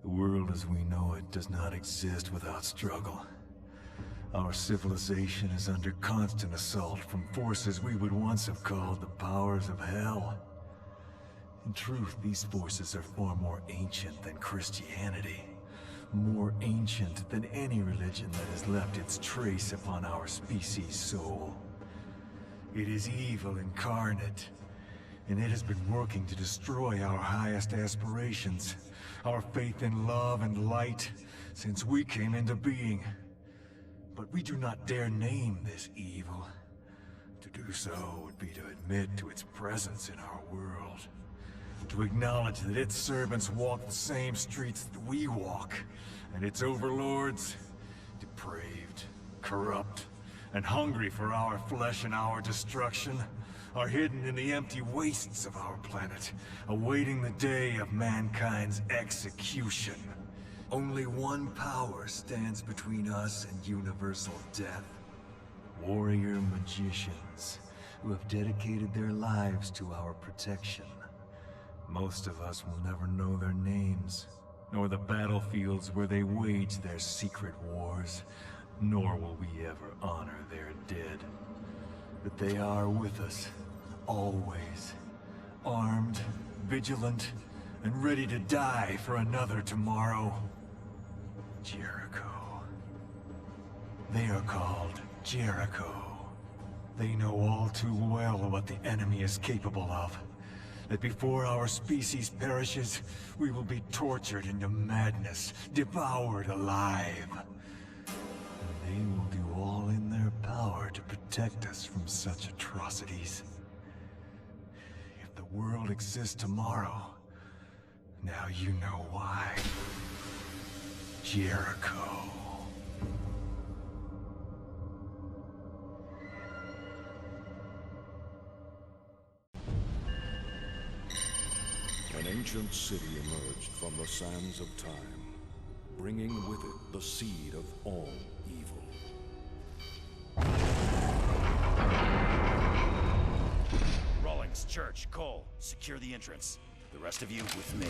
The world as we know it does not exist without struggle. Our civilization is under constant assault from forces we would once have called the powers of hell. In truth, these forces are far more ancient than Christianity. More ancient than any religion that has left its trace upon our species' soul. It is evil incarnate, and it has been working to destroy our highest aspirations, our faith in love and light, since we came into being. But we do not dare name this evil. To do so would be to admit to its presence in our world. To acknowledge that its servants walk the same streets that we walk, and its overlords, depraved, corrupt, and hungry for our flesh and our destruction, are hidden in the empty wastes of our planet, awaiting the day of mankind's execution. Only one power stands between us and universal death. Warrior magicians, who have dedicated their lives to our protection. Most of us will never know their names, nor the battlefields where they wage their secret wars, nor will we ever honor their dead. But they are with us, always, armed, vigilant, and ready to die for another tomorrow. Jericho. They are called Jericho. They know all too well what the enemy is capable of. That before our species perishes, we will be tortured into madness, devoured alive. And they will do all in their power to protect us from such atrocities. If the world exists tomorrow, now you know why. Jericho. An ancient city emerged from the sands of time, bringing with it the seed of all evil. Rawlings, Church, Cole, secure the entrance. The rest of you with me.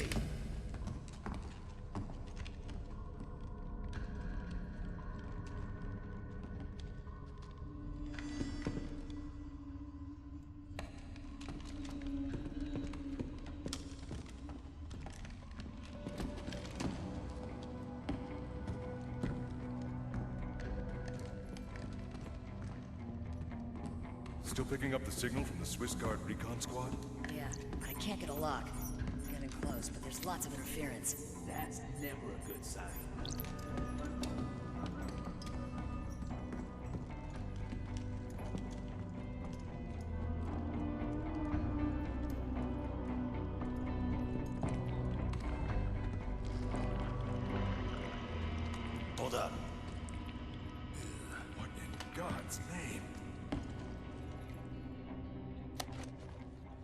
Still picking up the signal from the Swiss Guard recon squad? Yeah, but I can't get a lock. I'm getting close, but there's lots of interference. That's never a good sign. Hold up. What in God's name?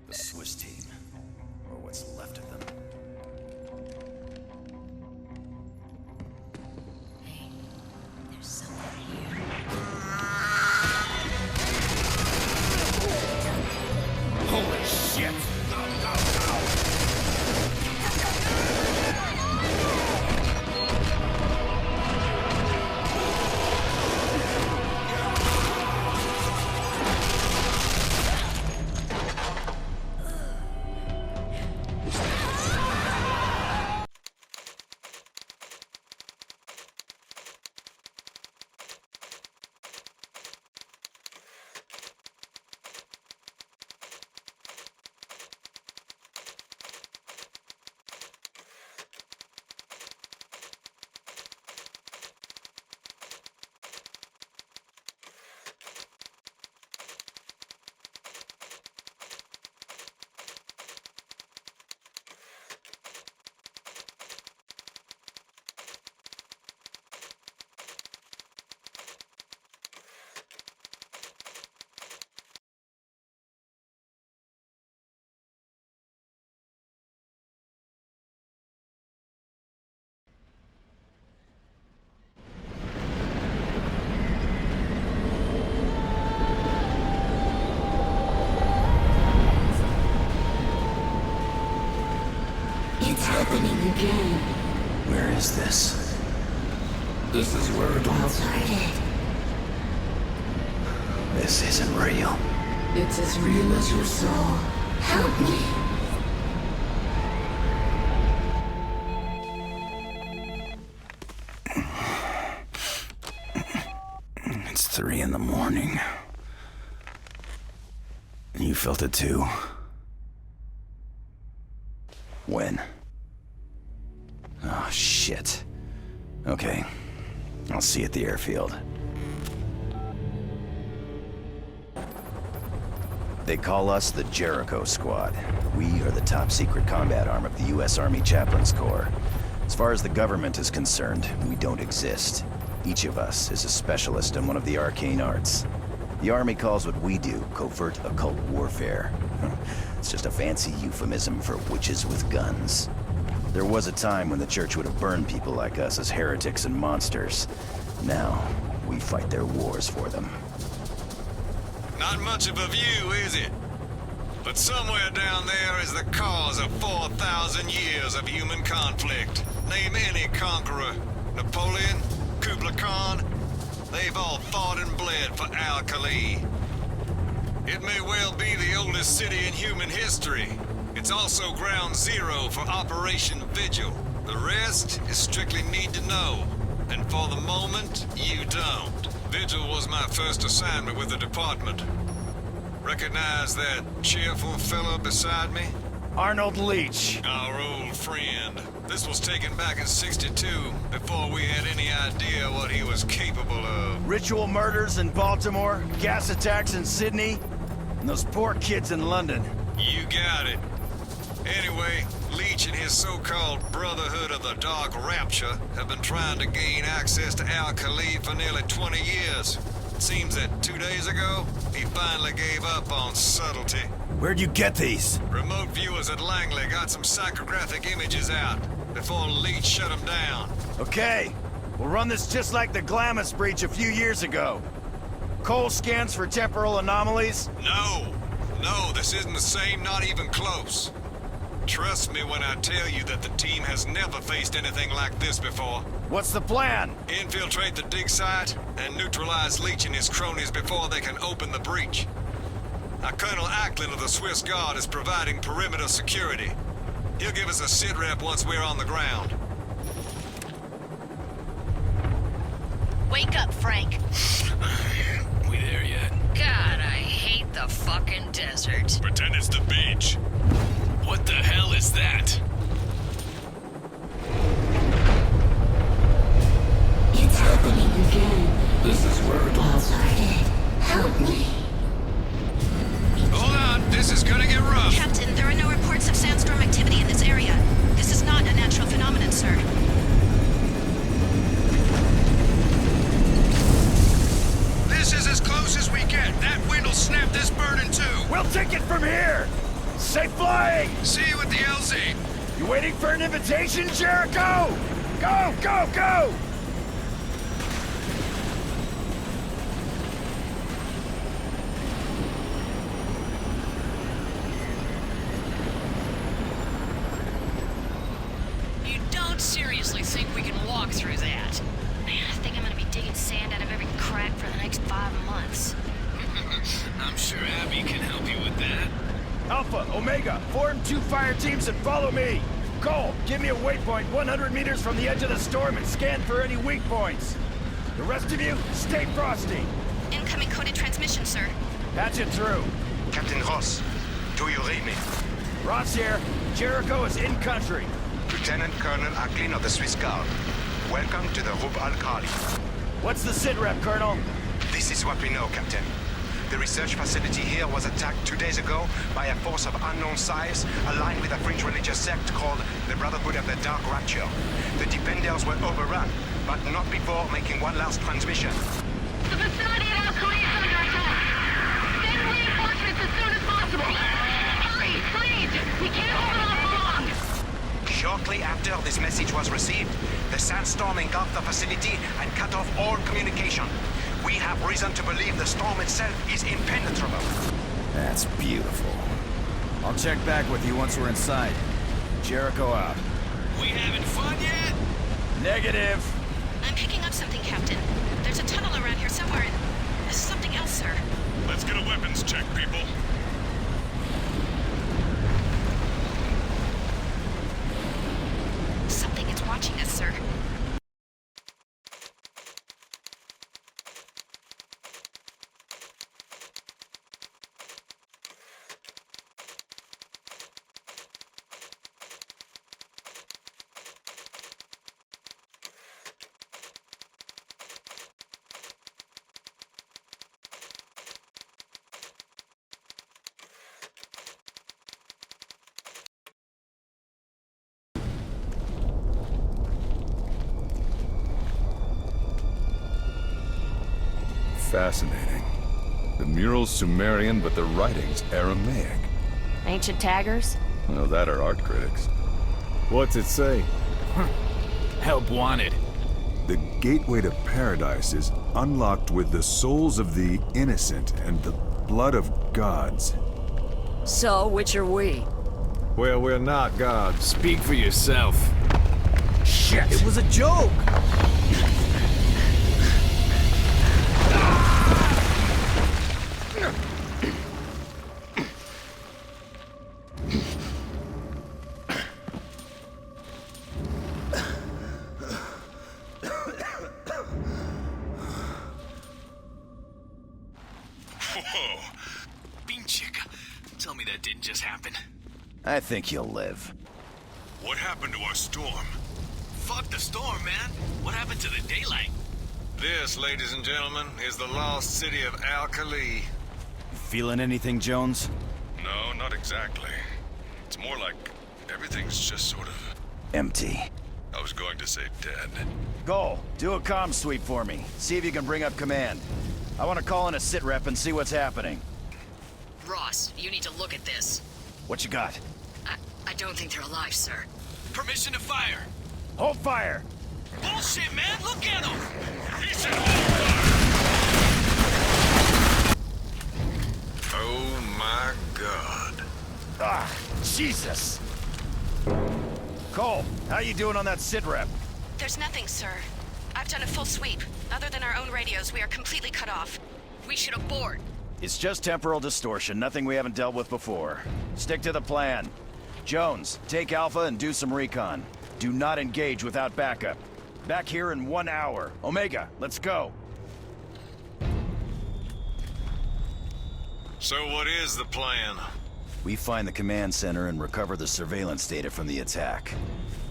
The Swiss team. Or what's left of them. Hey, there's someone here. Holy shit! It's happening again. Where is this? This is where it all started. This isn't real. It's as real as your soul. Help me. It's 3 in the morning. You felt it too? When? Oh, shit. Okay. I'll see you at the airfield. They call us the Jericho Squad. We are the top-secret combat arm of the U.S. Army Chaplains Corps. As far as the government is concerned, we don't exist. Each of us is a specialist in one of the arcane arts. The Army calls what we do covert occult warfare. It's just a fancy euphemism for witches with guns. There was a time when the Church would have burned people like us as heretics and monsters. Now, we fight their wars for them. Not much of a view, is it? But somewhere down there is the cause of 4,000 years of human conflict. Name any conqueror. Napoleon, Kublai Khan. They've all fought and bled for Al-Khali. It may well be the oldest city in human history. It's also ground zero for Operation Vigil. The rest is strictly need to know. And for the moment, you don't. Vigil was my first assignment with the department. Recognize that cheerful fellow beside me? Arnold Leach. Our old friend. This was taken back in '62, before we had any idea what he was capable of. Ritual murders in Baltimore, gas attacks in Sydney, and those poor kids in London. You got it. Anyway, Leach and his so-called Brotherhood of the Dark Rapture have been trying to gain access to Al-Khali for nearly 20 years. It seems that 2 days ago, he finally gave up on subtlety. Where'd you get these? Remote viewers at Langley got some psychographic images out before Leach shut them down. Okay, we'll run this just like the Glamis breach a few years ago. Cole scans for temporal anomalies? No, this isn't the same, not even close. Trust me when I tell you that the team has never faced anything like this before. What's the plan? Infiltrate the dig site and neutralize Leach and his cronies before they can open the breach. Now, Colonel Acklin of the Swiss Guard is providing perimeter security. He'll give us a sit rep once we're on the ground. Wake up, Frank. We there yet? God, I hate the fucking desert. Pretend it's the beach. What the hell is that? It's happening again. This is where it all started. Help me. Hold on, this is gonna get rough. Captain, there are no reports of sandstorm activity in this area. This is not a natural phenomenon, sir. This is as close as we get. That wind will snap this bird in two. We'll take it from here! Safe flying! See you at the LZ. You waiting for an invitation, Jericho? Go, go, go! You don't seriously think we can walk through that? Man, I think I'm gonna be digging sand out of every crack for the next 5 months. I'm sure Abby can help you with that. Alpha, Omega, form 2 fire teams and follow me. Cole, give me a waypoint 100 meters from the edge of the storm and scan for any weak points. The rest of you, stay frosty. Incoming coded transmission, sir. Patch it through. Captain Ross, do you read me? Ross here. Jericho is in country. Lieutenant Colonel Acklin of the Swiss Guard. Welcome to the Rub Al-Khali. What's the sit rep, Colonel? This is what we know, Captain. The research facility here was attacked 2 days ago by a force of unknown size aligned with a fringe religious sect called the Brotherhood of the Dark Rapture. The defenders were overrun, but not before making one last transmission. The vicinity of Al-Khali is under attack. Send reinforcements as soon as possible. Hurry, please! We can't hold it off for long! Shortly after this message was received, the sandstorm engulfed the facility and cut off all communication. We have reason to believe the storm itself is impenetrable. That's beautiful. I'll check back with you once we're inside. Jericho out. We having fun yet? Negative. I'm picking up something, Captain. There's a tunnel around here somewhere, and there's something else, sir. Let's get a weapons check, people. Something is watching us, sir. Fascinating. The mural's Sumerian, but the writing's Aramaic. Ancient taggers? Well, that are art critics. What's it say? Help wanted. The gateway to paradise is unlocked with the souls of the innocent and the blood of gods. So, which are we? Well, we're not gods. Speak for yourself. Shit! It was a joke! Whoa. Bean chick. Tell me that didn't just happen. I think you'll live. What happened to our storm? Fuck the storm, man. What happened to the daylight? This, ladies and gentlemen, is the lost city of Al-Khali. Feeling anything, Jones? No, not exactly. It's more like everything's just sort of... Empty. I was going to say dead. Go. Do a comm sweep for me. See if you can bring up command. I want to call in a sit rep and see what's happening. Ross, you need to look at this. What you got? I don't think they're alive, sir. Permission to fire. Hold fire! Bullshit, man. Look at him. He said, Oh my God. Ah, Jesus! Cole, how you doing on that sit rep? There's nothing, sir. I've done a full sweep. Other than our own radios, we are completely cut off. We should abort. It's just temporal distortion, nothing we haven't dealt with before. Stick to the plan. Jones, take Alpha and do some recon. Do not engage without backup. Back here in 1 hour. Omega, let's go. So what is the plan? We find the command center and recover the surveillance data from the attack.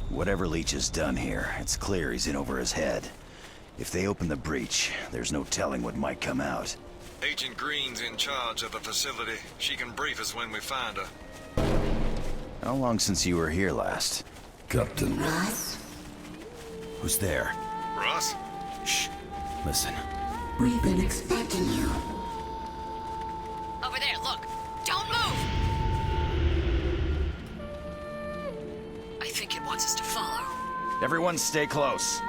Whatever Leach has done here, it's clear he's in over his head. If they open the breach, there's no telling what might come out. Agent Green's in charge of the facility. She can brief us when we find her. How long since you were here last? Captain Ross, Who's there? Russ? Shh. Listen. we've been expecting you. Over there, look. Don't move! I think it wants us to follow. Everyone stay close.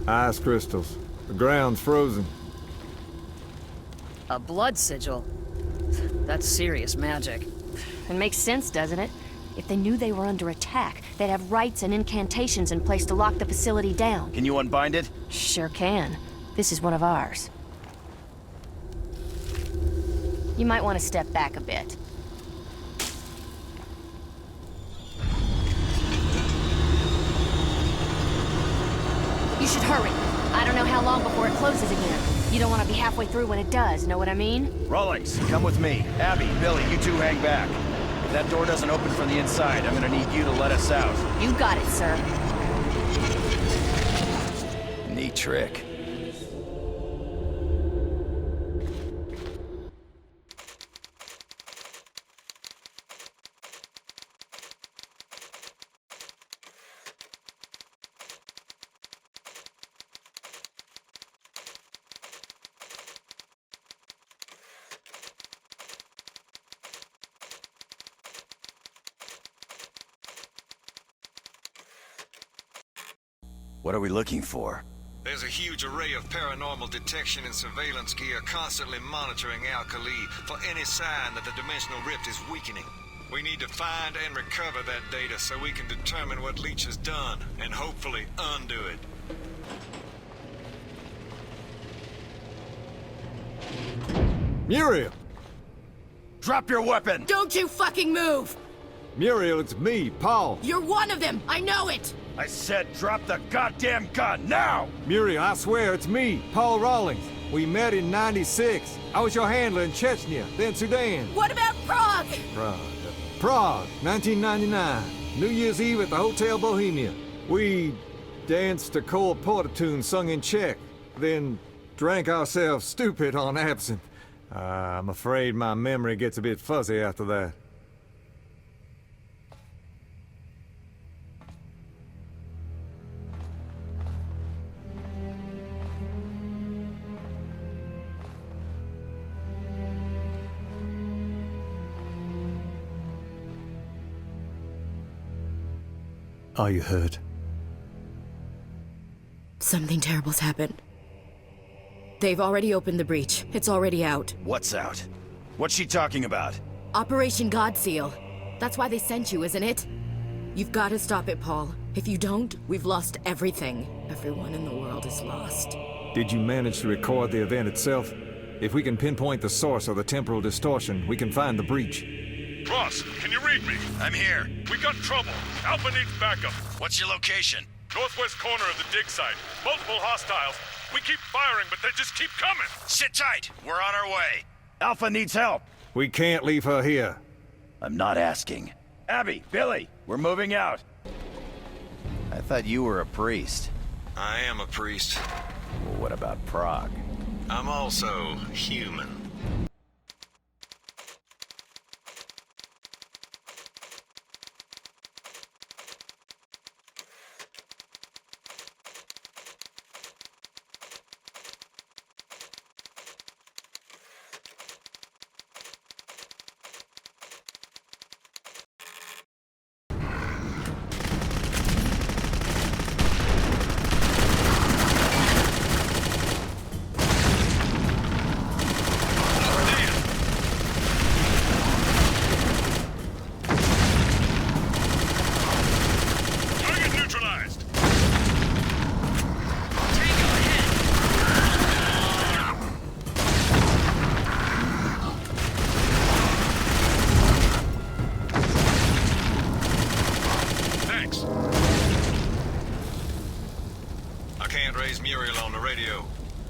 Ice crystals. The ground's frozen. A blood sigil? That's serious magic. It makes sense, doesn't it? If they knew they were under attack, they'd have rites and incantations in place to lock the facility down. Can you unbind it? Sure can. This is one of ours. You might want to step back a bit. You should hurry. I don't know how long before it closes again. You don't want to be halfway through when it does, know what I mean? Rawlings, come with me. Abby, Billy, you two hang back. If that door doesn't open from the inside, I'm gonna need you to let us out. You got it, sir. Neat trick. What are we looking for? There's There's a huge array of paranormal detection and surveillance gear constantly monitoring Alkali for any sign that the dimensional rift is weakening. We need to find and recover that data so we can determine what Leech has done and hopefully undo it. Muriel! Drop your weapon! Don't you fucking move! Muriel, it's me, Paul. You're one of them! I know it! I said drop the goddamn gun, now! Muriel, I swear it's me, Paul Rawlings. We met in '96. I was your handler in Chechnya, then Sudan. What about Prague? Prague, 1999. New Year's Eve at the Hotel Bohemia. We danced a Cole Porter tune sung in Czech, then drank ourselves stupid on absinthe. I'm afraid my memory gets a bit fuzzy after that. Are you hurt? Something terrible's happened. They've already opened the breach. It's already out. What's out? What's she talking about? Operation Godseal. That's why they sent you, isn't it? You've got to stop it, Paul. If you don't, we've lost everything. Everyone in the world is lost. Did you manage to record the event itself? If we can pinpoint the source of the temporal distortion, we can find the breach. Ross, can you read me? I'm here. We got trouble. Alpha needs backup. What's your location? Northwest corner of the dig site. Multiple hostiles. We keep firing, but they just keep coming. Sit tight. We're on our way. Alpha needs help. We can't leave her here. I'm not asking. Abby, Billy, we're moving out. I thought you were a priest. I am a priest. Well, what about Prague? I'm also human.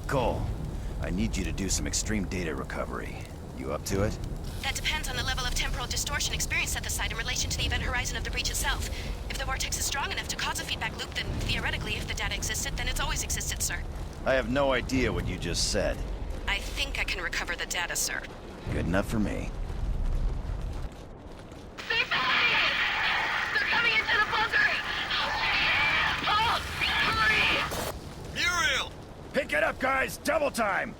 Cole, I need you to do some extreme data recovery. You up to it? That depends on the level of temporal distortion experienced at the site in relation to the event horizon of the breach itself. If the vortex is strong enough to cause a feedback loop, then theoretically, if the data existed, then it's always existed, sir. I have no idea what you just said. I think I can recover the data, sir. Good enough for me. They're coming into the bunker! Paul! Hurry! Muriel! Pick it up, guys! Double time!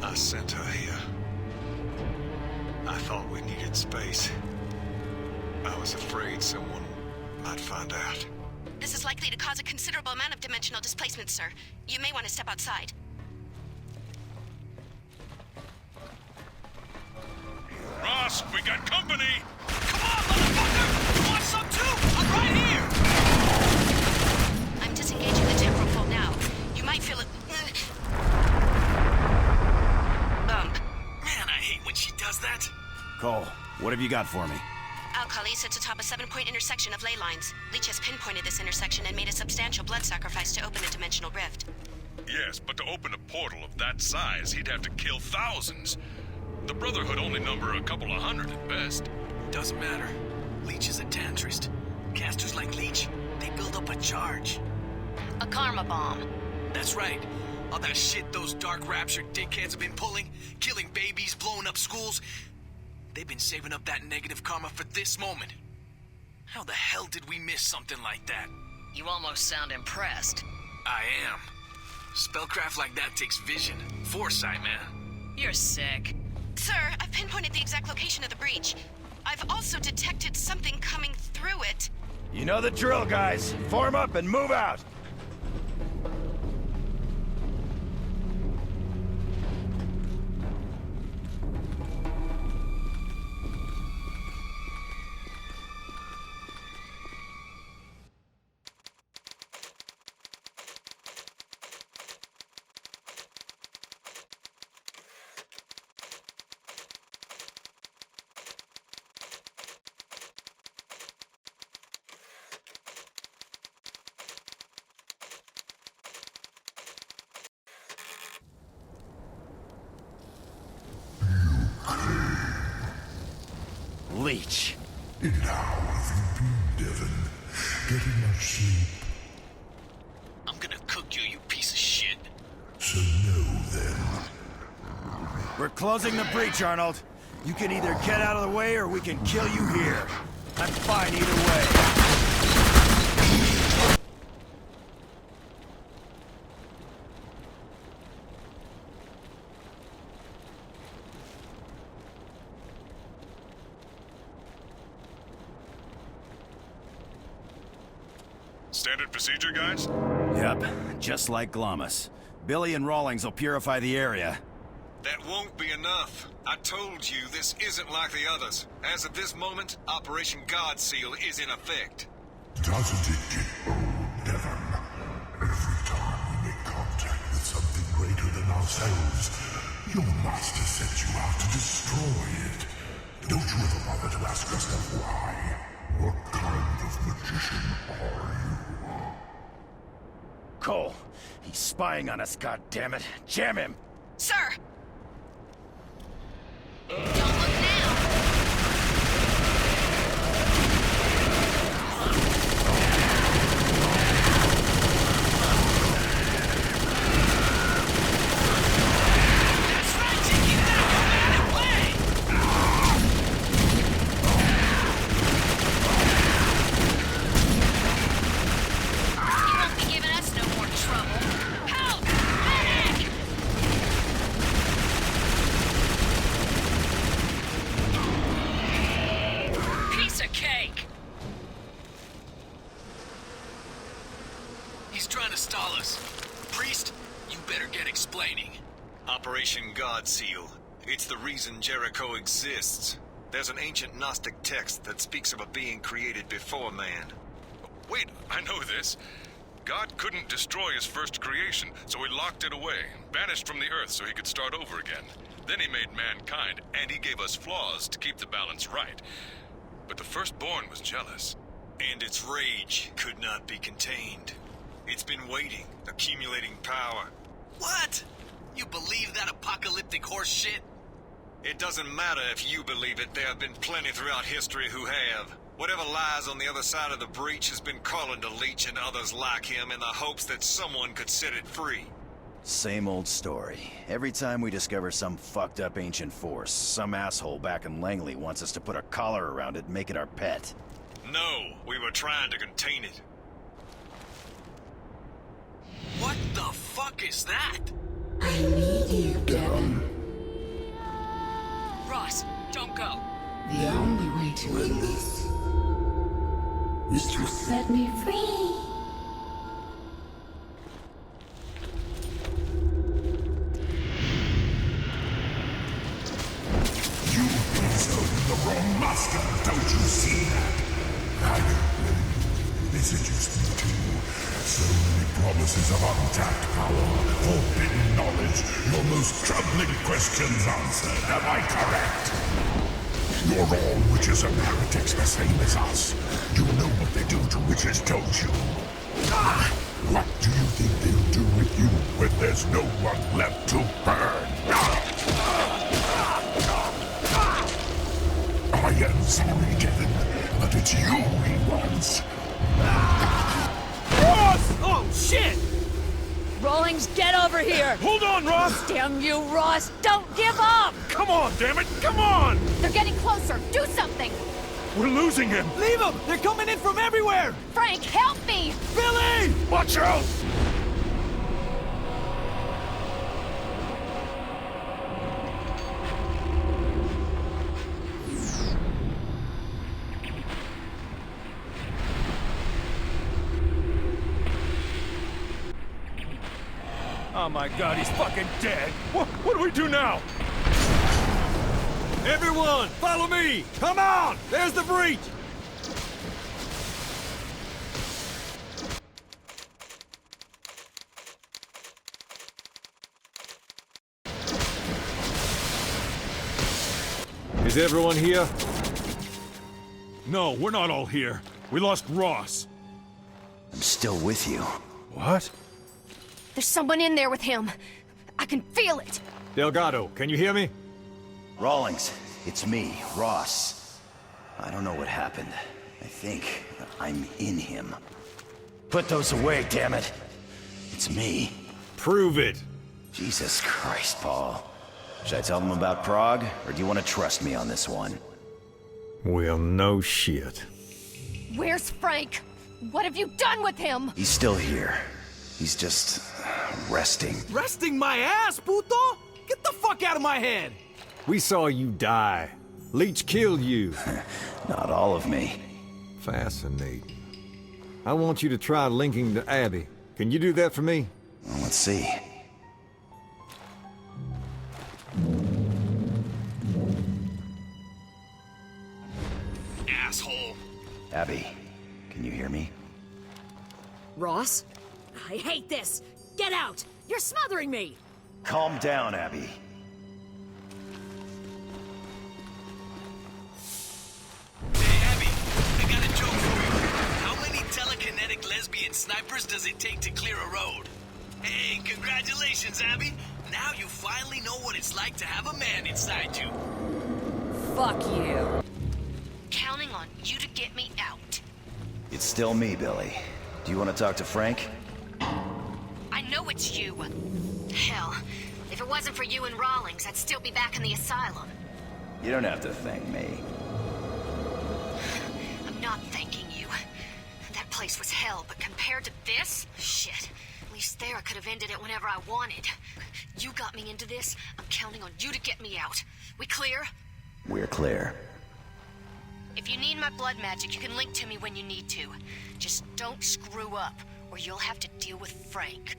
I sent her here. I thought we needed space. I was afraid someone might find out. This is likely to cause a considerable amount of dimensional displacement, sir. You may want to step outside. Ross, we got company! Come on, motherfucker! You want some too? I'm right here! I'm disengaging the temporal fold now. You might feel it... Man, I hate when she does Cole, what have you got for me? Alkali sits atop a 7-point intersection of ley lines. Leech has pinpointed this intersection and made a substantial blood sacrifice to open a dimensional rift. Yes, but to open a portal of that size, he'd have to kill thousands. The Brotherhood only number a couple of hundred at best. Doesn't matter. Leech is a tantrist. Casters like Leech, they build up a charge. A karma bomb. That's right. All that shit those dark raptured dickheads have been pulling, killing babies, blowing up schools. They've been saving up that negative karma for this moment. How the hell did we miss something like that? You almost sound impressed. I am. Spellcraft like that takes vision. Foresight, man. You're sick. Sir, I've pinpointed the exact location of the breach. I've also detected something coming through it. You know the drill, guys. Form up and move out. Leech. And how have you been, Devon? Getting much sleep? I'm gonna cook you, you piece of shit. So no, then. We're closing the breach, Arnold. You can either get out of the way or we can kill you here. I'm fine either way. Standard procedure, guys? Yep, just like Glamis. Billy and Rawlings will purify the area. That won't be enough. I told you this isn't like the others. As of this moment, Operation God Seal is in effect. Doesn't it get old, Devon? Every time we make contact with something greater than ourselves, your master sets you out to destroy it. Don't you ever bother to ask yourself why? What kind of magician are you? Cole, he's spying on us, goddammit. Jam him! Sir! Don't look now! That's right, Jiggy! Now come out and play! You won't be giving us no more trouble. Help! Medic! Piece of cake! He's trying to stall us. Priest, you better get explaining. Operation God Seal. It's the reason Jericho exists. There's an ancient Gnostic text that speaks of a being created before man. Wait, I know this. God couldn't destroy his first creation, so he locked it away, banished from the earth so he could start over again. Then he made mankind, and he gave us flaws to keep the balance right. But the firstborn was jealous. And its rage could not be contained. It's been waiting, accumulating power. What? You believe that apocalyptic horse shit? It doesn't matter if you believe it, there have been plenty throughout history who have. Whatever lies on the other side of the breach has been calling to Leech and others like him in the hopes that someone could set it free. Same old story. Every time we discover some fucked up ancient force, some asshole back in Langley wants us to put a collar around it and make it our pet. No, we were trying to contain it. What the fuck is that? I need you, Devon. Ross, don't go. The only way to end this is to set me free. You've been serving the wrong master, don't you see that? I don't blame you. They seduced me too. So many promises of untapped power, forbidden knowledge, your most troubling questions answered. Am I correct? You're all witches and heretics the same as us. You know what they do to witches, don't you? What do you think they'll do with you when there's no one left to burn? I am sorry, Kevin, but it's you he wants. Ross! Oh, shit! Rawlings, get over here! Hold on, Ross! Damn you, Ross! Don't give up! Come on, damn it! Come on! They're getting closer. Do something! We're losing him! Leave him! They're coming in from everywhere! Frank, help me! Billy! Watch out! Oh my god, he's fucking dead! What do we do now? Everyone, follow me! Come on! There's the breach! Is everyone here? No, we're not all here. We lost Ross. I'm still with you. What? There's someone in there with him. I can feel it. Delgado, can you hear me? Rawlings, it's me, Ross. I don't know what happened. I think I'm in him. Put those away, damn it. It's me. Prove it. Jesus Christ, Paul. Should I tell them about Prague, or do you want to trust me on this one? Well, no shit. Where's Frank? What have you done with him? He's still here. He's just resting. Resting my ass, puto? Get the fuck out of my head! We saw you die. Leech killed you. Not all of me. Fascinating. I want you to try linking to Abby. Can you do that for me? Well, let's see. Asshole. Abby, can you hear me? Ross? I hate this! Get out! You're smothering me! Calm down, Abby. Hey, Abby, I got a joke for you. How many telekinetic lesbian snipers does it take to clear a road? Hey, congratulations, Abby. Now you finally know what it's like to have a man inside you. Fuck you. Counting on you to get me out. It's still me, Billy. Do you want to talk to Frank? I know it's you. Hell, if it wasn't for you and Rawlings, I'd still be back in the asylum. You don't have to thank me. I'm not thanking you. That place was hell, but compared to this, shit. At least there I could have ended it whenever I wanted. You got me into this. I'm counting on you to get me out. We clear? We're clear. If you need my blood magic, you can link to me when you need to. Just don't screw up, or you'll have to deal with Frank.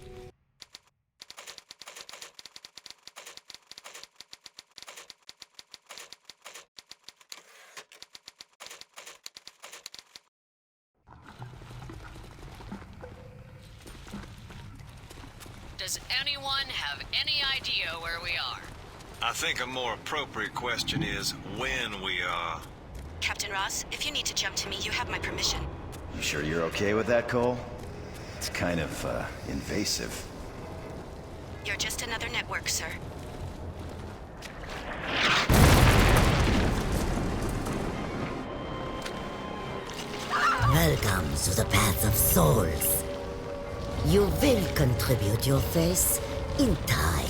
Does anyone have any idea where we are? I think a more appropriate question is when we are. Captain Ross, if you need to jump to me, you have my permission. You sure you're okay with that, Cole? It's kind of, invasive. You're just another network, sir. Welcome to the Path of Souls. You will contribute your face in time.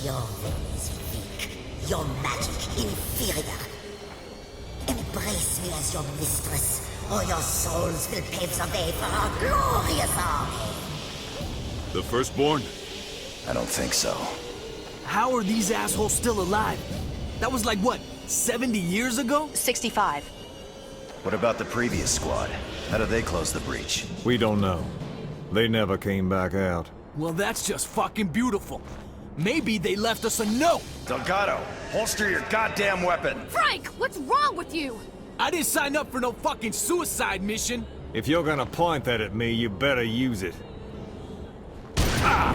Your will is weak, your magic inferior. Embrace me as your mistress, or your souls will pave the way for our glorious army. The Firstborn? I don't think so. How are these assholes still alive? That was like, what, 70 years ago? 65. What about the previous squad? How did they close the breach? We don't know. They never came back out. Well, that's just fucking beautiful. Maybe they left us a note. Delgado, holster your goddamn weapon. Frank, what's wrong with you? I didn't sign up for no fucking suicide mission. If you're gonna point that at me, you better use it. Ah!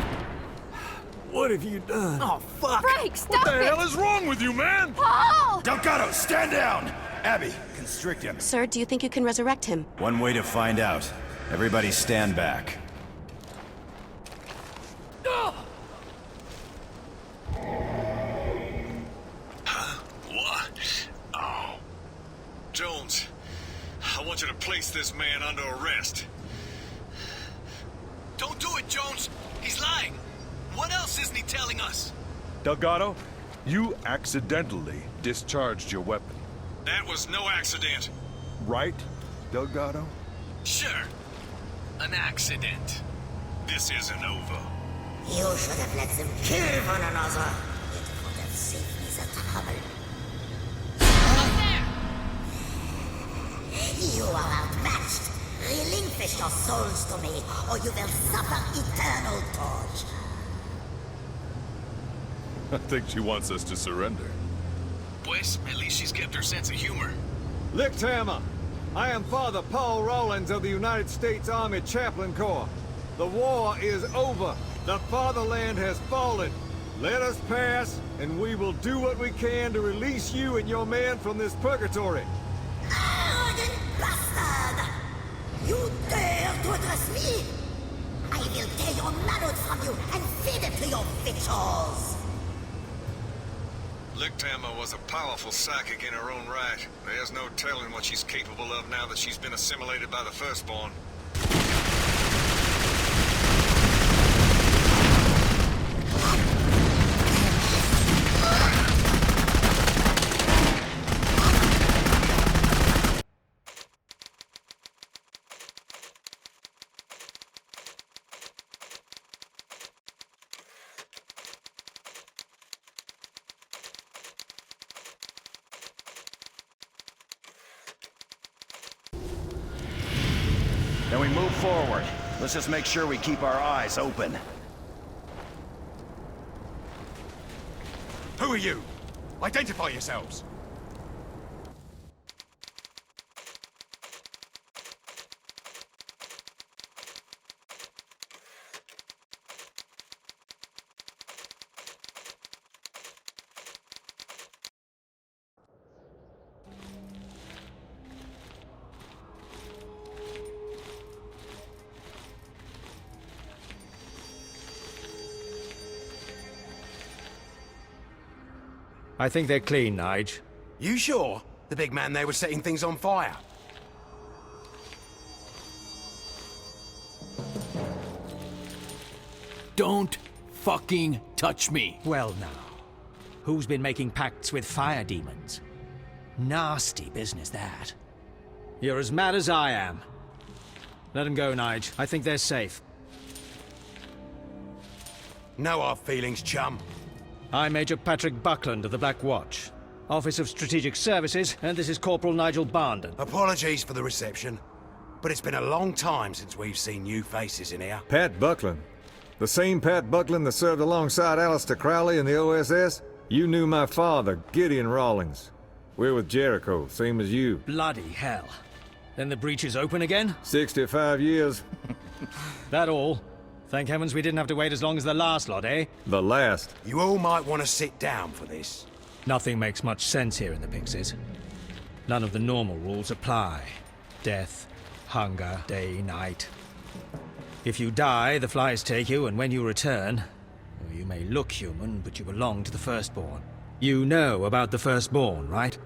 What have you done? Oh, fuck. Frank, stop What the it! hell is wrong with you, man? Paul! Delgado, stand down! Abby, constrict him. Sir, do you think you can resurrect him? One way to find out. Everybody stand back. What? Oh. Jones, I want you to place this man under arrest. Don't do it, Jones. He's lying. What else isn't he telling us? Delgado, you accidentally discharged your weapon. That was no accident. Right, Delgado? Sure. An accident. This isn't over. You should have let them kill one another. It would have saved me the trouble. You are outmatched. Relinquish your souls to me, or you will suffer eternal torture. I think she wants us to surrender. Pues, at least she's kept her sense of humor. Lichthammer, I am Father Paul Rawlins of the United States Army Chaplain Corps. The war is over. The fatherland has fallen. Let us pass, and we will do what we can to release you and your men from this purgatory. Arrogant bastard! You dare to address me? I will tear your manhood from you and feed it to your victuals! Lichthammer was a powerful psychic in her own right. There's no telling what she's capable of now that she's been assimilated by the Firstborn. Then we move forward. Let's just make sure we keep our eyes open. Who are you? Identify yourselves. I think they're clean, Nige. You sure? The big man there was setting things on fire. Don't fucking touch me. Well now, who's been making pacts with fire demons? Nasty business, that. You're as mad as I am. Let them go, Nige. I think they're safe. Know our feelings, chum. I'm Major Patrick Buckland of the Black Watch, Office of Strategic Services, and this is Corporal Nigel Barndon. Apologies for the reception, but it's been a long time since we've seen new faces in here. Pat Buckland. The same Pat Buckland that served alongside Alistair Crowley in the OSS? You knew my father, Gideon Rawlings. We're with Jericho, same as you. Bloody hell. Then the breach is open again? 65 years. That all? Thank heavens we didn't have to wait as long as the last lot, eh? The last. You all might want to sit down for this. Nothing makes much sense here in the Pixies. None of the normal rules apply. Death, hunger, day, night. If you die, the flies take you, and when you return, well, you may look human, but you belong to the Firstborn. You know about the Firstborn, right?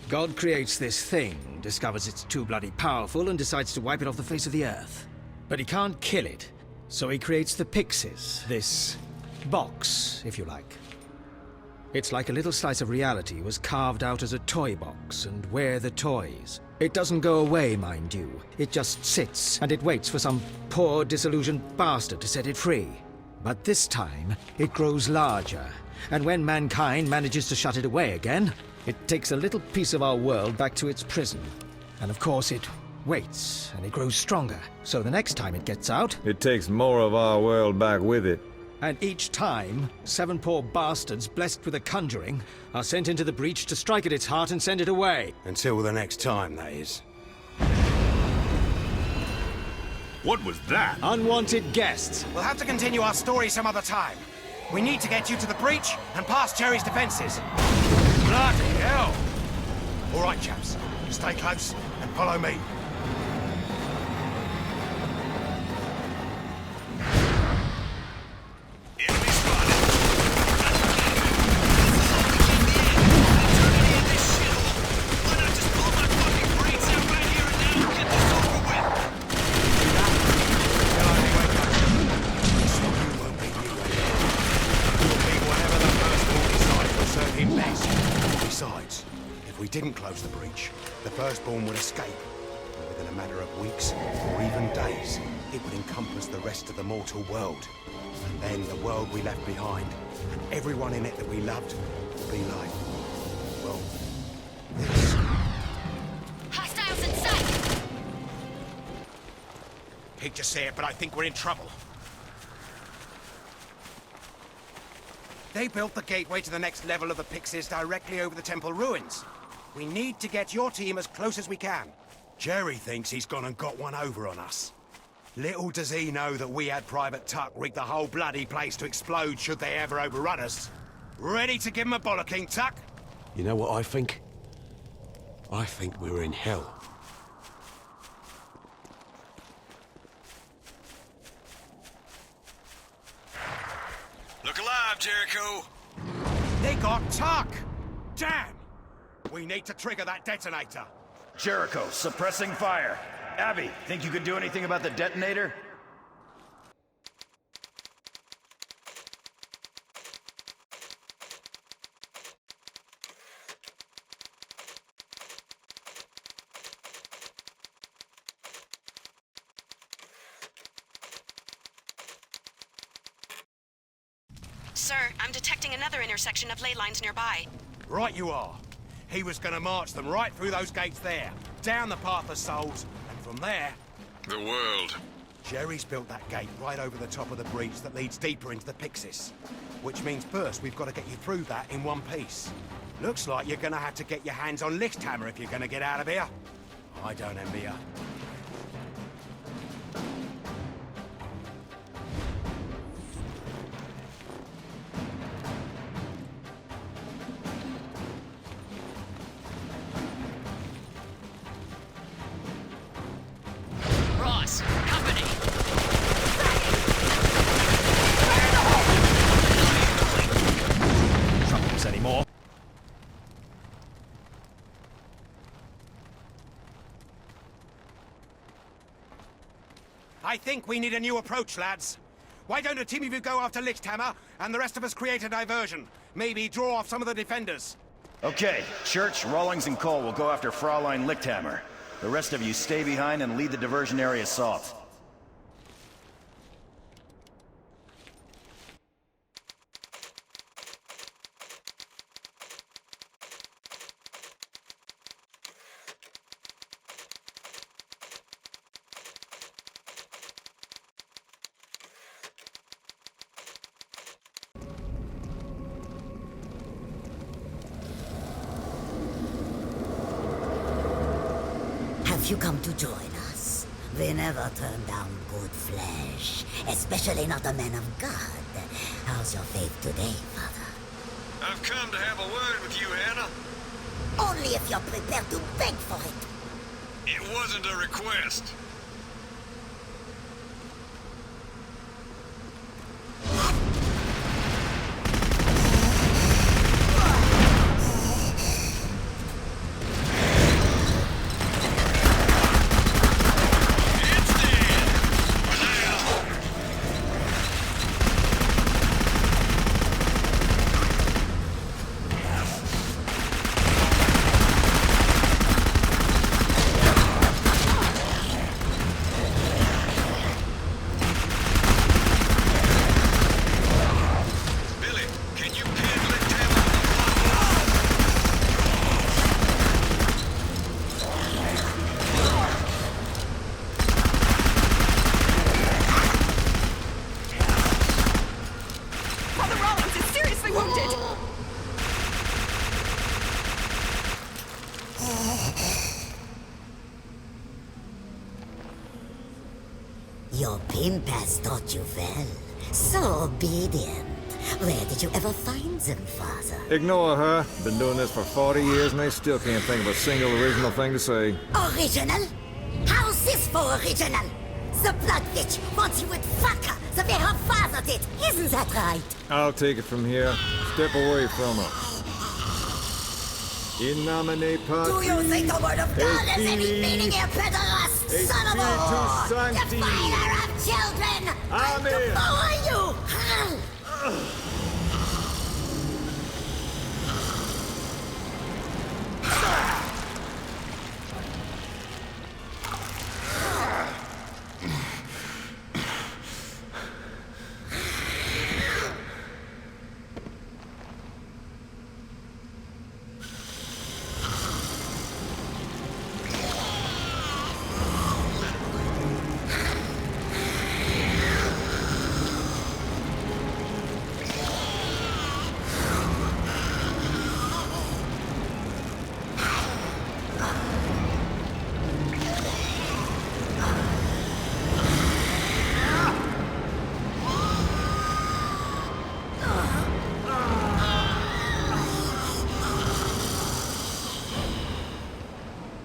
God creates this thing, discovers it's too bloody powerful, and decides to wipe it off the face of the Earth. But he can't kill it, so he creates the Pixies, this box, if you like. It's like a little slice of reality was carved out as a toy box, and we're the toys. It doesn't go away, mind you. It just sits, and it waits for some poor, disillusioned bastard to set it free. But this time, it grows larger, and when mankind manages to shut it away again, it takes a little piece of our world back to its prison. And of course, it waits, and it grows stronger. So the next time it gets out... It takes more of our world back with it. And each time, 7 poor bastards blessed with a conjuring are sent into the breach to strike at its heart and send it away. Until the next time, that is. What was that? Unwanted guests. We'll have to continue our story some other time. We need to get you to the breach and past Jerry's defenses. Bloody hell! All right, chaps. Stay close and follow me. Besides, if we didn't close the breach, the Firstborn would escape. And within a matter of weeks, or even days, it would encompass the rest of the mortal world. And then the world we left behind, and everyone in it that we loved, would be like, well, this. Hostiles in sight! Hate to say it, but I think we're in trouble. They built the gateway to the next level of the Pixies directly over the temple ruins. We need to get your team as close as we can. Jerry thinks he's gone and got one over on us. Little does he know that we had Private Tuck rig the whole bloody place to explode should they ever overrun us. Ready to give him a bollocking, Tuck? You know what I think? I think we're in hell. Look alive, Jericho! They got Tuck! Damn! We need to trigger that detonator. Jericho, suppressing fire. Abby, think you could do anything about the detonator? Sir, I'm detecting another intersection of ley lines nearby. Right you are. He was gonna march them right through those gates there, down the path of souls, and from there... The world. Jerry's built that gate right over the top of the breach that leads deeper into the Pixies. Which means first we've got to get you through that in one piece. Looks like you're gonna have to get your hands on Lichthammer if you're gonna get out of here. I don't envy you. Ross, company! Troubles anymore. I think we need a new approach, lads. Why don't a team of you go after Lichthammer, and the rest of us create a diversion? Maybe draw off some of the defenders. Okay, Church, Rawlings, and Cole will go after Fraulein Lichthammer. The rest of you stay behind and lead the diversionary assault. Have you come to join us? We never turn down good flesh, especially not a man of God. How's your faith today, Father? I've come to have a word with you, Hannah. Only if you're prepared to beg for it. It wasn't a request. Your pimp has taught you well. So obedient. Where did you ever find them, father? Ignore her. Been doing this for 40 years and they still can't think of a single original thing to say. Original? How's this for original? The blood bitch wants you with fucker the way her father did. Isn't that right? I'll take it from here. Step away from her. In nomine Patris. Do you think the word of God has any meaning here, pederast? Son of a whore! Defiler of children! I'll devour you!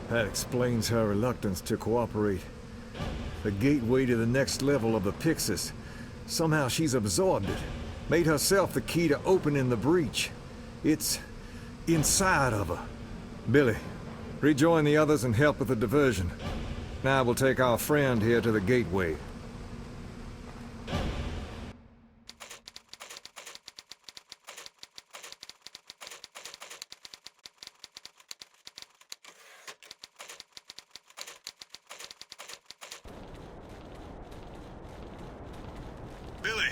That explains her reluctance to cooperate. The gateway to the next level of the Pyxis. Somehow she's absorbed it. Made herself the key to opening the breach. It's inside of her. Billy, rejoin the others and help with the diversion. Now we'll take our friend here to the gateway. Billy,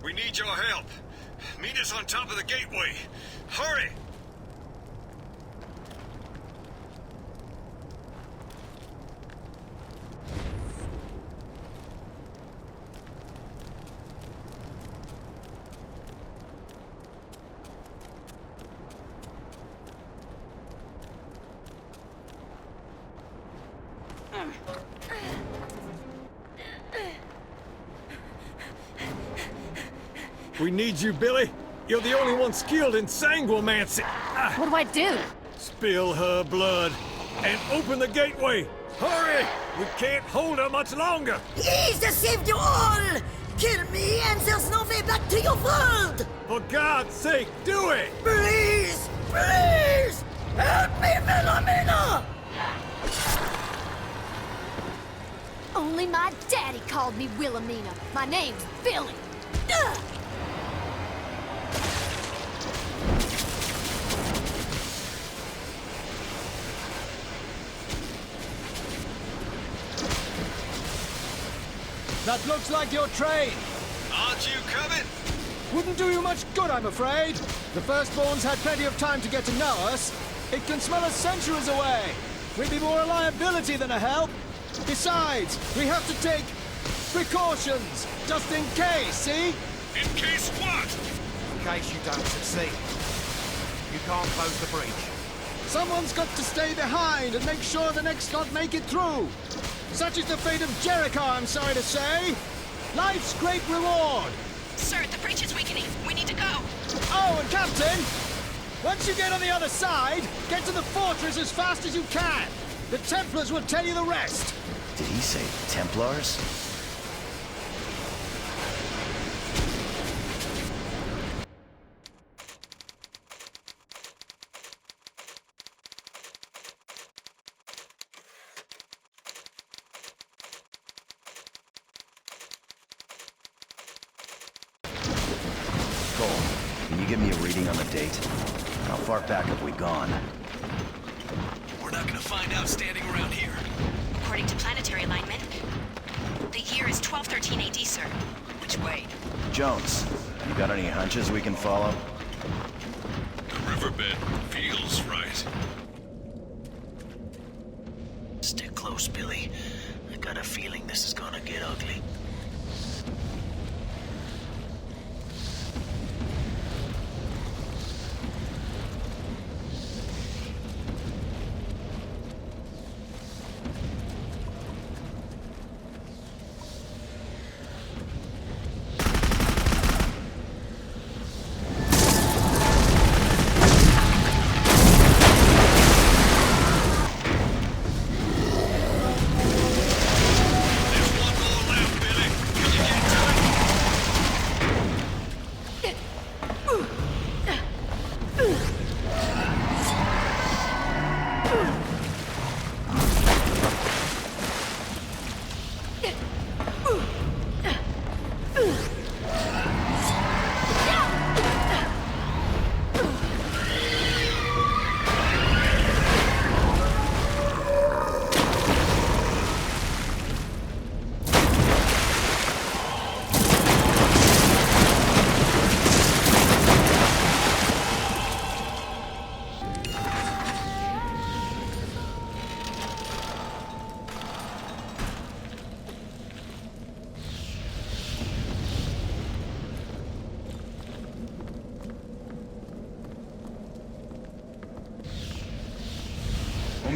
we need your help. Meet us on top of the gateway. Hurry! We need you, Billy. You're the only one skilled in sanguimancy. What do I do? Spill her blood and open the gateway. Hurry! We can't hold her much longer. He's deceived you all! Kill me and there's no way back to your world! For God's sake, do it! Please! Please! Help me, Philomena! Only my daddy called me Wilhelmina. My name's Billy. That looks like your train. Aren't you coming? Wouldn't do you much good, I'm afraid. The Firstborns had plenty of time to get to know us. It can smell us centuries away. We'd be more a liability than a help. Besides, we have to take precautions, just in case, see? In case what? In case you don't succeed. You can't close the breach. Someone's got to stay behind and make sure the next lot make it through. Such is the fate of Jericho, I'm sorry to say. Life's great reward. Sir, the breach is weakening. We need to go. Oh, and Captain! Once you get on the other side, get to the fortress as fast as you can. The Templars will tell you the rest. Did he say Templars? Cole, can you give me a reading on the date? How far back have we gone? We're not gonna find out standing around here. According to planetary alignment, the year is 1213 AD, sir. Which way? Jones, you got any hunches we can follow? The riverbed feels right. Stick close, Billy. I got a feeling this is gonna get ugly.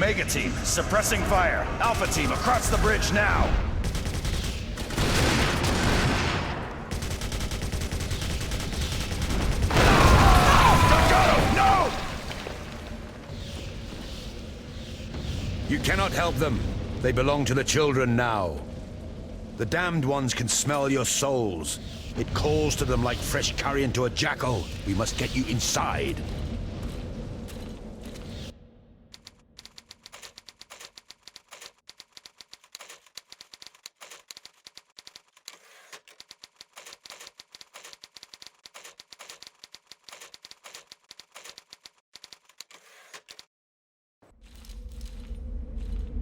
Omega Team, suppressing fire. Alpha Team, across the bridge now. No! You cannot help them. They belong to the children now. The damned ones can smell your souls. It calls to them like fresh carrion to a jackal. We must get you inside.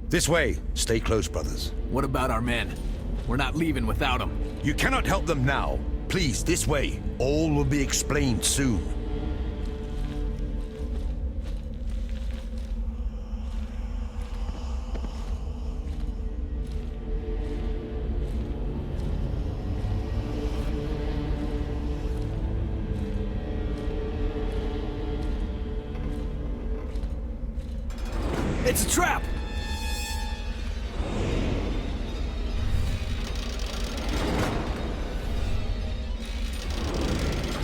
This way. Stay close, brothers. What about our men? We're not leaving without them. You cannot help them now. Please, this way. All will be explained soon. It's a trap!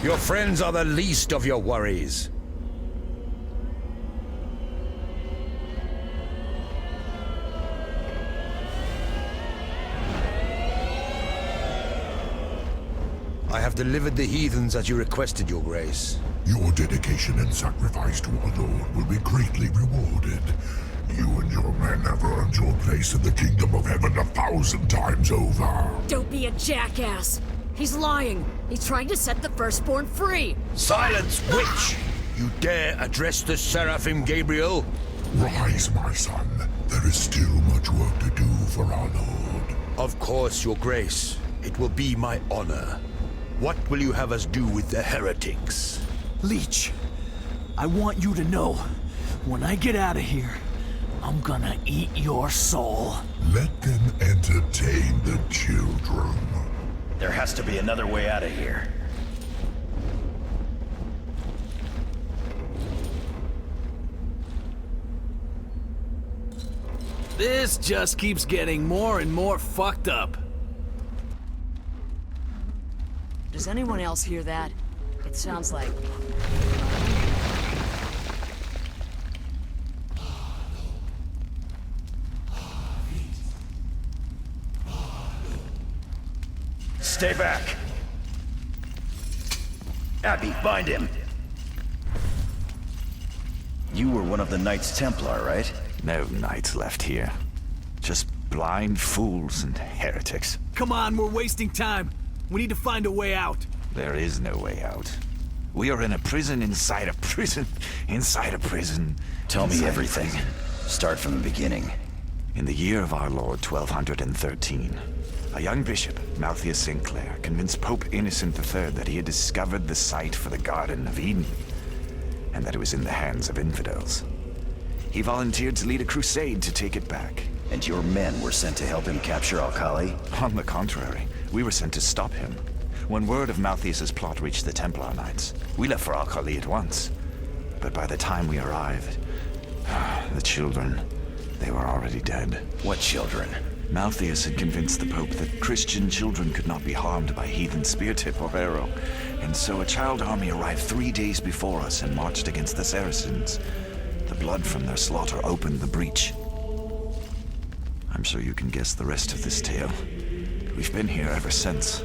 Your friends are the least of your worries. I have delivered the heathens as you requested, Your Grace. Your dedication and sacrifice to our Lord will be greatly rewarded. You and your men have earned your place in the kingdom of heaven 1,000 times over. Don't be a jackass. He's lying. He's trying to set the Firstborn free. Silence, witch! You dare address the Seraphim Gabriel? Rise, my son. There is still much work to do for our Lord. Of course, Your Grace. It will be my honor. What will you have us do with the heretics? Leech, I want you to know, when I get out of here, I'm gonna eat your soul. Let them entertain the children. There has to be another way out of here. This just keeps getting more and more fucked up. Does anyone else hear that? It sounds like... Stay back. Abby, bind him. You were one of the Knights Templar, right? No knights left here. Just blind fools and heretics. Come on, we're wasting time. We need to find a way out. There is no way out. We are in a prison inside a prison inside a prison. Tell me everything. Start from the beginning. In the year of our Lord, 1213, a young bishop, Malthius Sinclair, convinced Pope Innocent III that he had discovered the site for the Garden of Eden, and that it was in the hands of infidels. He volunteered to lead a crusade to take it back. And your men were sent to help him capture Alkali? On the contrary, we were sent to stop him. When word of Malthius's plot reached the Templar Knights, we left for Alkali at once. But by the time we arrived, the children, they were already dead. What children? Malthius had convinced the Pope that Christian children could not be harmed by heathen spear tip or arrow, and so a child army arrived 3 days before us and marched against the Saracens. The blood from their slaughter opened the breach. I'm sure you can guess the rest of this tale. We've been here ever since.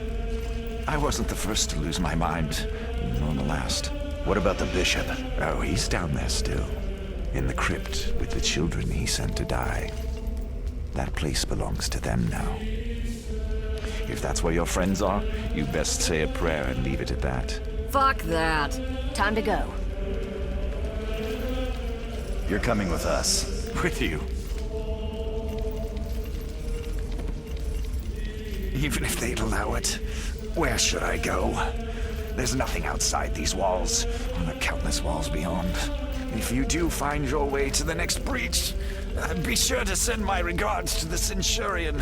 I wasn't the first to lose my mind, nor the last. What about the bishop? Oh, he's down there still, in the crypt with the children he sent to die. That place belongs to them now. If that's where your friends are, you best say a prayer and leave it at that. Fuck that. Time to go. You're coming with us. With you? Even if they'd allow it, where should I go? There's nothing outside these walls, or the countless walls beyond. If you do find your way to the next breach, be sure to send my regards to the Centurion.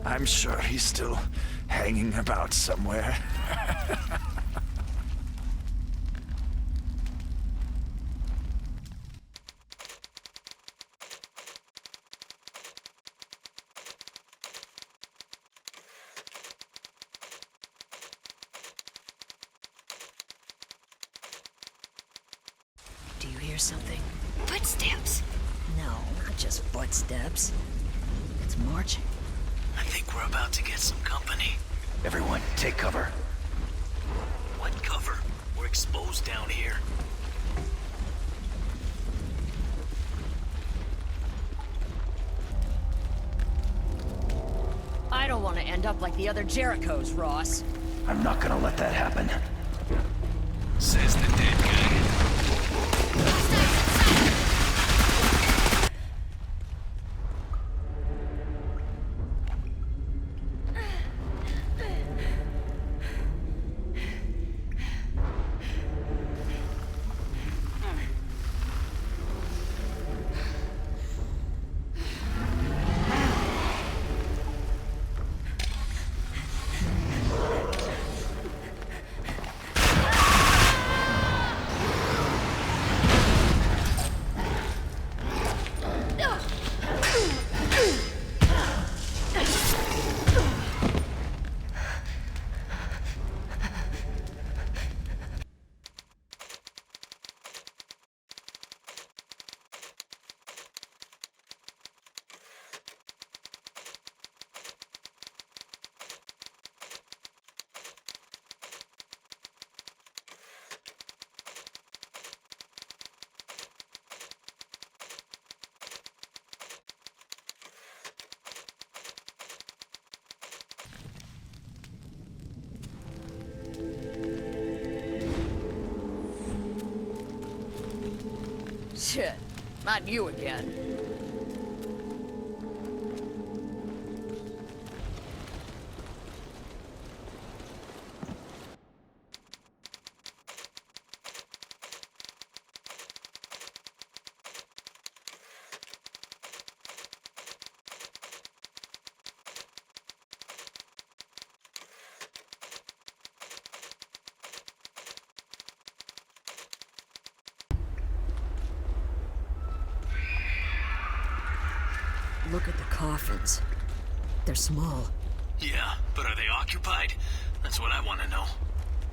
I'm sure he's still hanging about somewhere. Do you hear something? Footsteps. No, not just footsteps. It's marching. I think we're about to get some company. Everyone, take cover. What cover? We're exposed down here. I don't want to end up like the other Jerichos, Ross. I'm not gonna let that happen. Says the dead guy. Shit, not you again. Look at the coffins. They're small. Yeah, but are they occupied? That's what I want to know.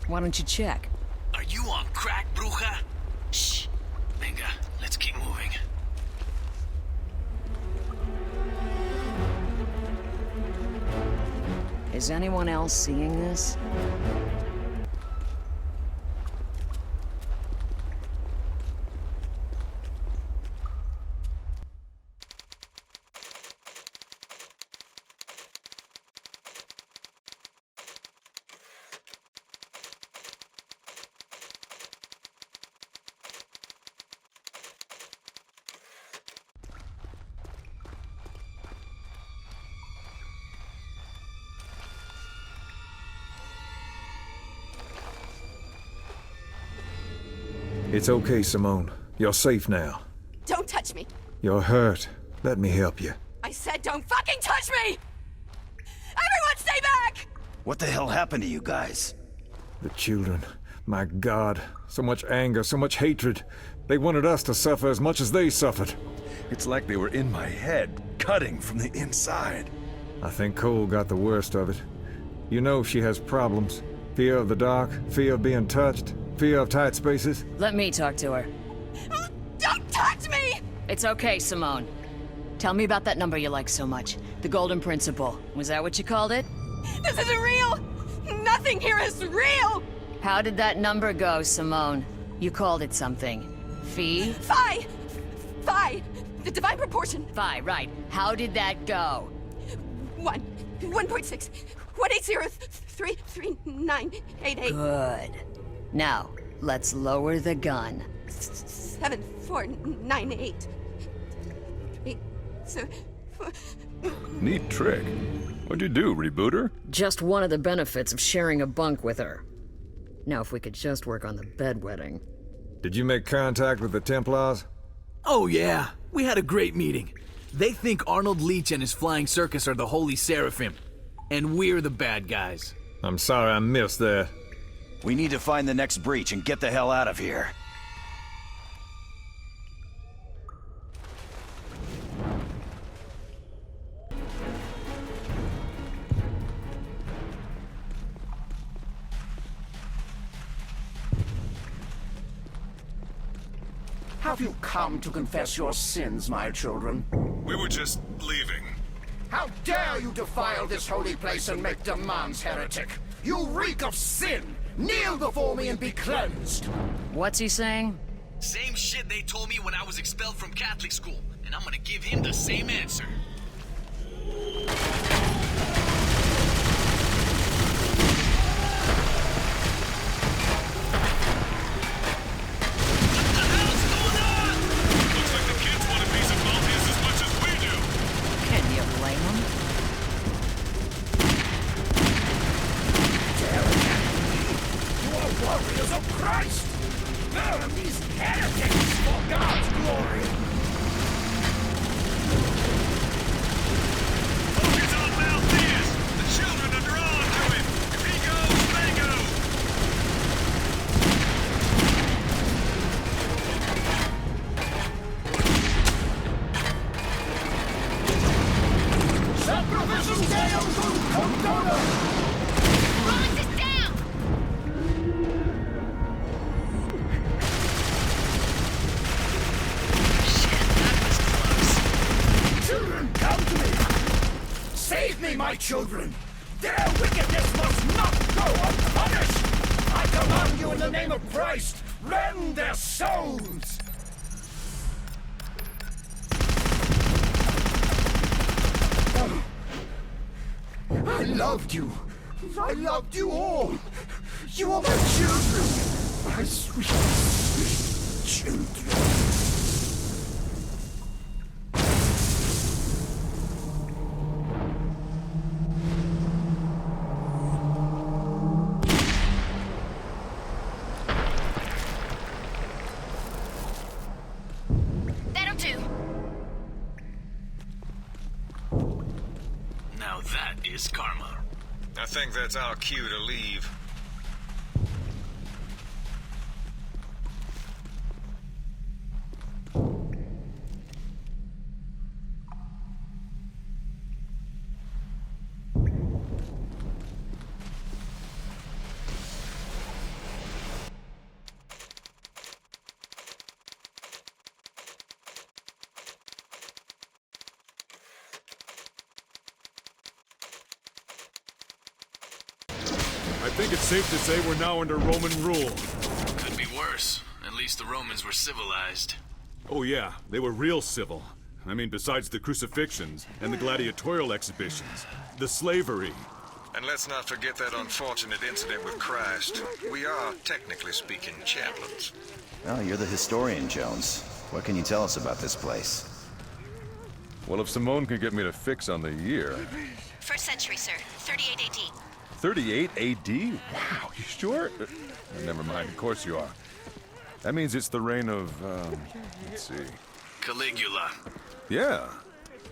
Why don't you check? Are you on crack, bruja? Shh. Venga, let's keep moving. Is anyone else seeing this? It's okay, Simone. You're safe now. Don't touch me. You're hurt. Let me help you. I said don't fucking touch me! Everyone stay back! What the hell happened to you guys? The children. My God. So much anger, so much hatred. They wanted us to suffer as much as they suffered. It's like they were in my head, cutting from the inside. I think Cole got the worst of it. You know she has problems. Fear of the dark, fear of being touched, fear of tight spaces. Let me talk to her. Don't touch me! It's okay, Simone. Tell me about that number you like so much. The Golden Principle. Was that what you called it? This isn't real! Nothing here is real! How did that number go, Simone? You called it something. Phi? Phi! Phi! The divine proportion. Phi, right. How did that go? 1.6. 180-33988. Good. Now, let's lower the gun. 7498. Neat trick. What'd you do, rebooter? Just one of the benefits of sharing a bunk with her. Now if we could just work on the bedwetting. Did you make contact with the Templars? Oh yeah, we had a great meeting. They think Arnold Leach and his flying circus are the Holy Seraphim. And we're the bad guys. I'm sorry I missed that. We need to find the next breach and get the hell out of here. Have you come to confess your sins, my children? We were just leaving. How dare you defile this holy place and make demands, heretic? You reek of sin! Kneel before me and be cleansed! What's he saying? Same shit they told me when I was expelled from Catholic school, and I'm gonna give him the same answer. Warriors of Christ! Burn these heretics for God's glory! Focus on Malthias! The children are drawn to him! If he goes, they go! Sacrificium Deum cum condona! Rollins is down! Children, come to me! Save me, my children! Their wickedness must not go unpunished! I command you in the name of Christ, rend their souls! Oh. I loved you. I loved you all. You are my children. My sweet, sweet children. That'll do. Now that is karma. I think that's our cue to leave. I think it's safe to say we're now under Roman rule. Could be worse. At least the Romans were civilized. Oh yeah, they were real civil. I mean, besides the crucifixions and the gladiatorial exhibitions, the slavery. And let's not forget that unfortunate incident with Christ. We are, technically speaking, chaplains. Oh, you're the historian, Jones. What can you tell us about this place? Well, if Simone can get me to fix on the year. First century, sir. 38 AD. 38 AD? Wow, you sure? Never mind, of course you are. That means it's the reign of, let's see. Caligula. Yeah.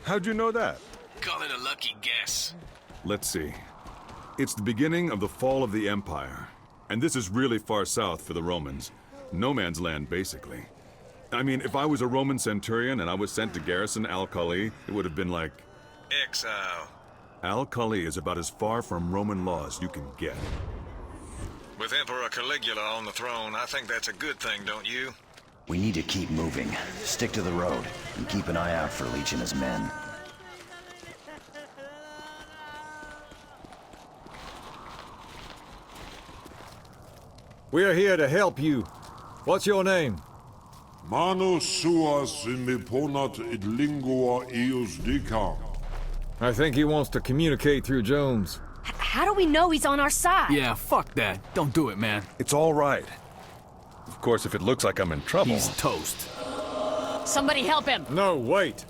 How'd you know that? Call it a lucky guess. Let's see. It's the beginning of the fall of the Empire. And this is really far south for the Romans. No man's land, basically. I mean, if I was a Roman centurion and I was sent to garrison Al-Khali, it would have been like... Exile. Al-Khali is about as far from Roman law as you can get. With Emperor Caligula on the throne, I think that's a good thing, don't you? We need to keep moving. Stick to the road, and keep an eye out for Leech and his men. We're here to help you. What's your name? Mano suas in me ponat id lingua eus dicam. I think he wants to communicate through Jones. How do we know he's on our side? Yeah, fuck that. Don't do it, man. It's all right. Of course, if it looks like I'm in trouble... He's toast. Somebody help him! No, wait.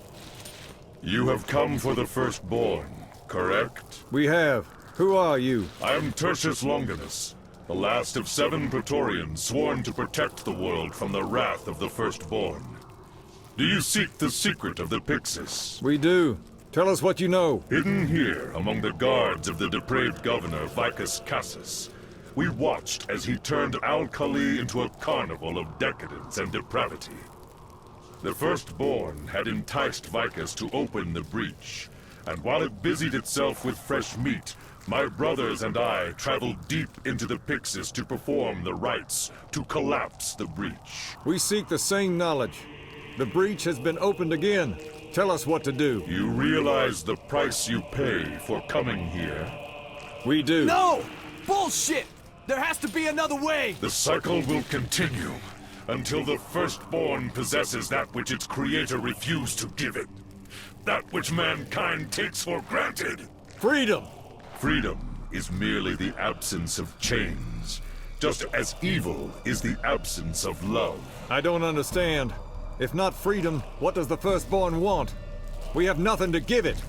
You have come for the firstborn, correct? We have. Who are you? I am Tertius Longinus, the last of 7 Praetorians sworn to protect the world from the wrath of the firstborn. Do you seek the secret of the Pyxis? We do. Tell us what you know. Hidden here among the guards of the depraved governor Vicus Cassus, we watched as he turned Al-Khali into a carnival of decadence and depravity. The firstborn had enticed Vicus to open the breach, and while it busied itself with fresh meat, My brothers and I traveled deep into the Pyxis to perform the rites, to collapse the breach. We seek the same knowledge. The breach has been opened again. Tell us what to do. You realize the price you pay for coming here? We do. No! Bullshit! There has to be another way! The cycle will continue until the firstborn possesses that which its creator refused to give it. That which mankind takes for granted. Freedom! Freedom is merely the absence of chains, just as evil is the absence of love. I don't understand. If not freedom, what does the firstborn want? We have nothing to give it.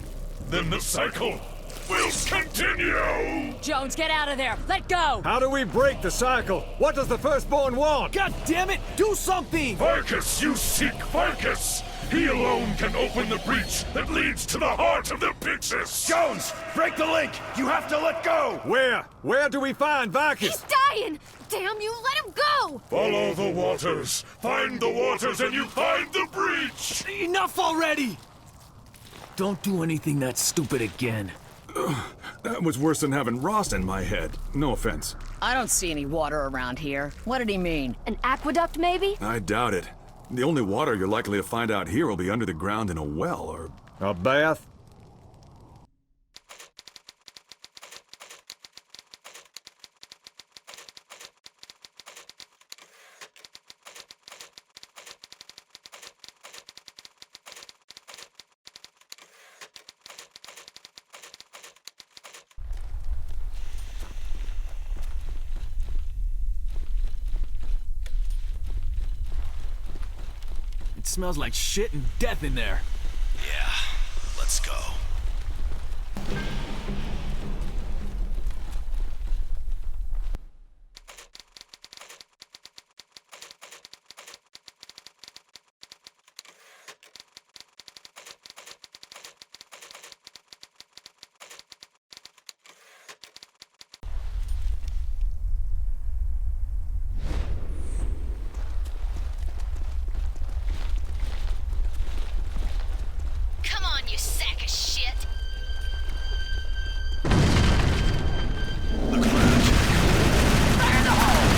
Then the cycle will continue! Jones, get out of there! Let go! How do we break the cycle? What does the firstborn want? God damn it! Do something! Vicus, you seek Vicus! He alone can open the breach that leads to the heart of the Pyxis! Jones! Break the link! You have to let go! Where? Where do we find Vicus? He's dying! Damn you, let him go! Follow the waters! Find the waters and you find the breach! Enough already! Don't do anything that stupid again. That was worse than having Ross in my head. No offense. I don't see any water around here. What did he mean? An aqueduct, maybe? I doubt it. The only water you're likely to find out here will be under the ground in a well or... a bath? It smells like shit and death in there. Yeah, let's go. Come on, you sack of shit! Fire the hole!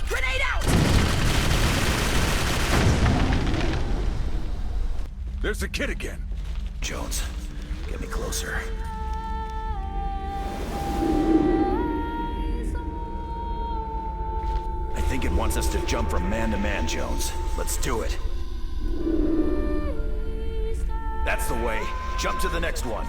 Grenade out! There's the kid again. Jones, get me closer. I think it wants us to jump from man to man, Jones. Let's do it. That's the way. Jump to the next one.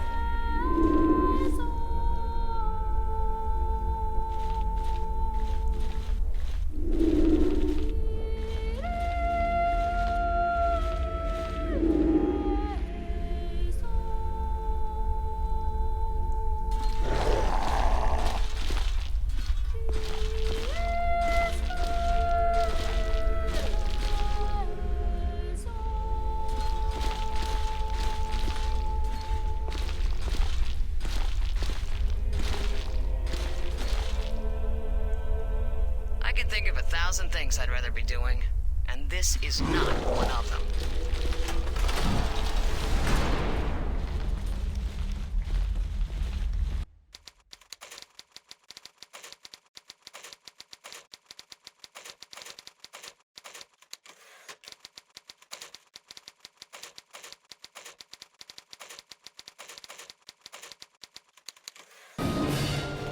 I can think of 1,000 things I'd rather be doing, and this is not one of them.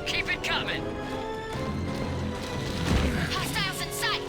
Keep it coming! Hostiles in sight!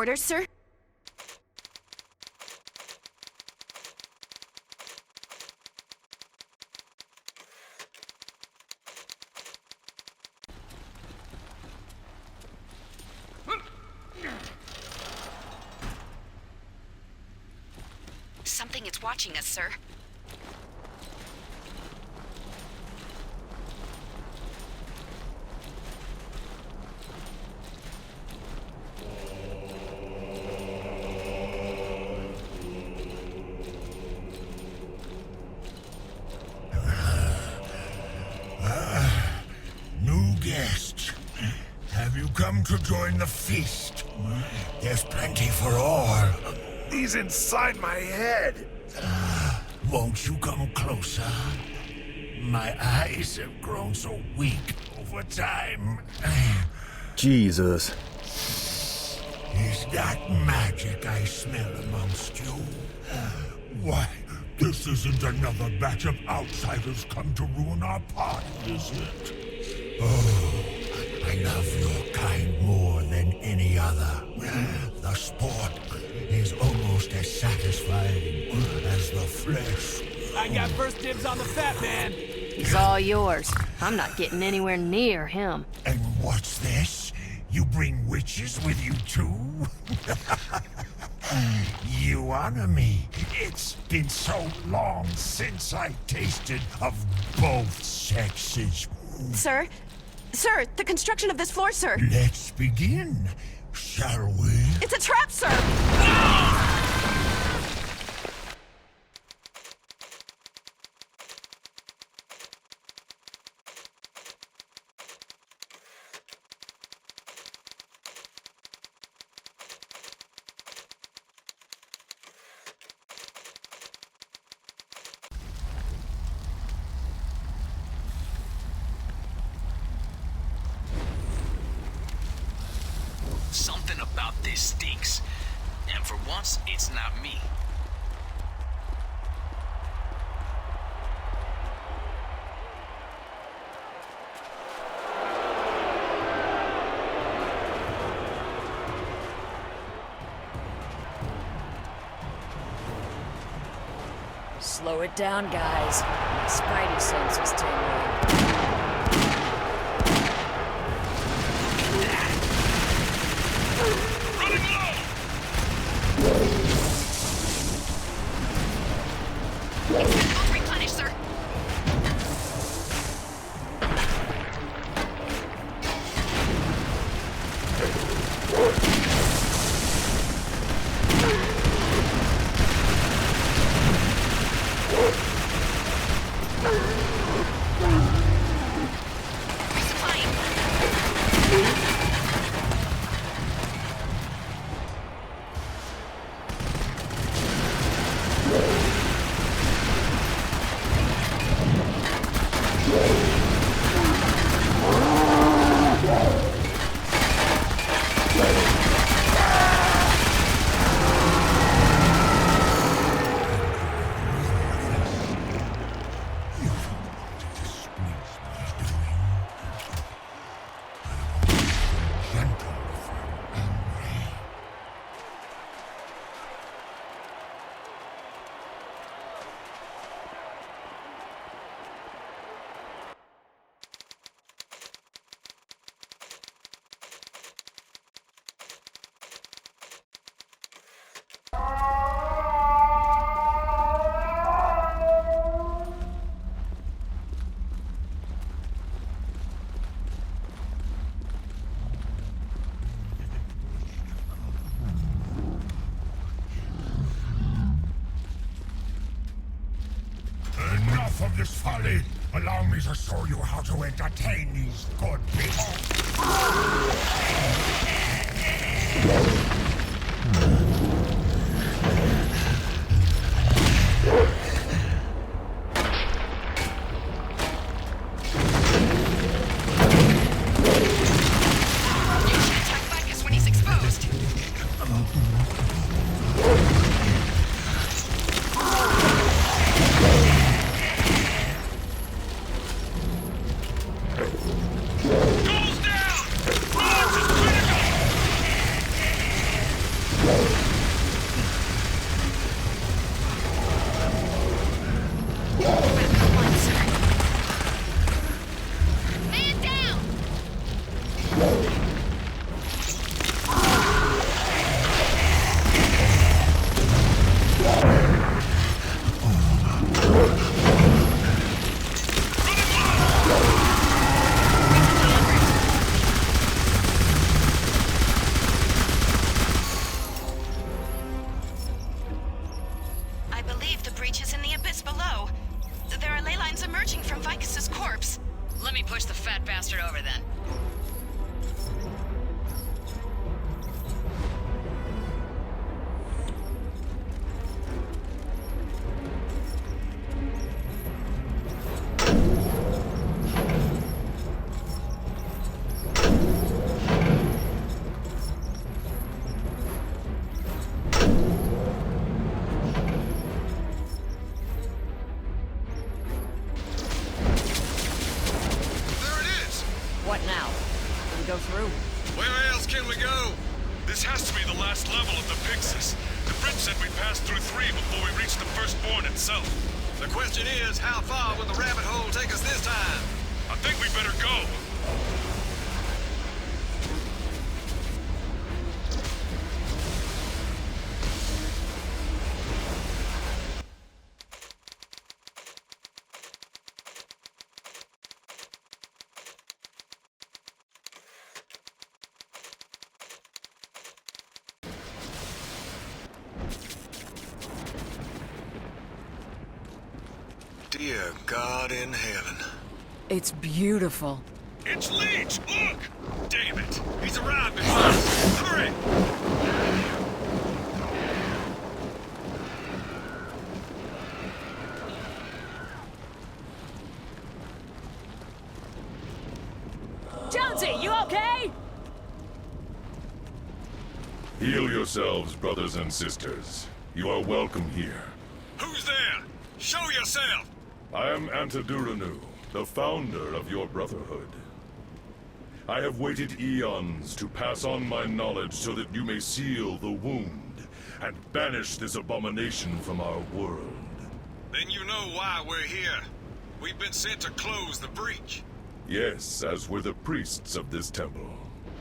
Orders, sir? Something is watching us, sir. New guests. Have you come to join the feast? There's plenty for all. He's inside my head. Won't you come closer? My eyes have grown so weak over time. Jesus. Is that magic I smell amongst you? Why, this isn't another batch of outsiders come to ruin our party, is it? Oh, I love your kind more than any other. The sport is almost as satisfying as the flesh. I got first dibs on the fat man. He's all yours. I'm not getting anywhere near him. And what's this? You bring witches with you too? You honor me. It's been so long since I tasted of both sexes. Sir? Sir, the construction of this floor, sir. Let's begin, shall we? It's a trap, sir! Something about this stinks. And for once, it's not me. Slow it down, guys. My spidey sense is tingling. I'll replenish, sir. Enough of this folly. Allow me to show you how to entertain these good people. believe the breach is in the abyss below. There are ley lines emerging from Vicus's corpse. Let me push the fat bastard over then. What now? Can we go through? Where else can we go? This has to be the last level of the Pyxis. The bridge said we passed through 3 before we reached the firstborn itself. The question is, how far will the rabbit hole take us this time? I think we better go. Dear God in heaven. It's beautiful. It's Leech! Look! Damn it! He's arrived before us! Hurry! Jonesy, you okay? Heal yourselves, brothers and sisters. You are welcome here. Who's there? Show yourself! I am Antiduranu, the founder of your brotherhood. I have waited eons to pass on my knowledge so that you may seal the wound and banish this abomination from our world. Then you know why we're here. We've been sent to close the breach. Yes, as were the priests of this temple.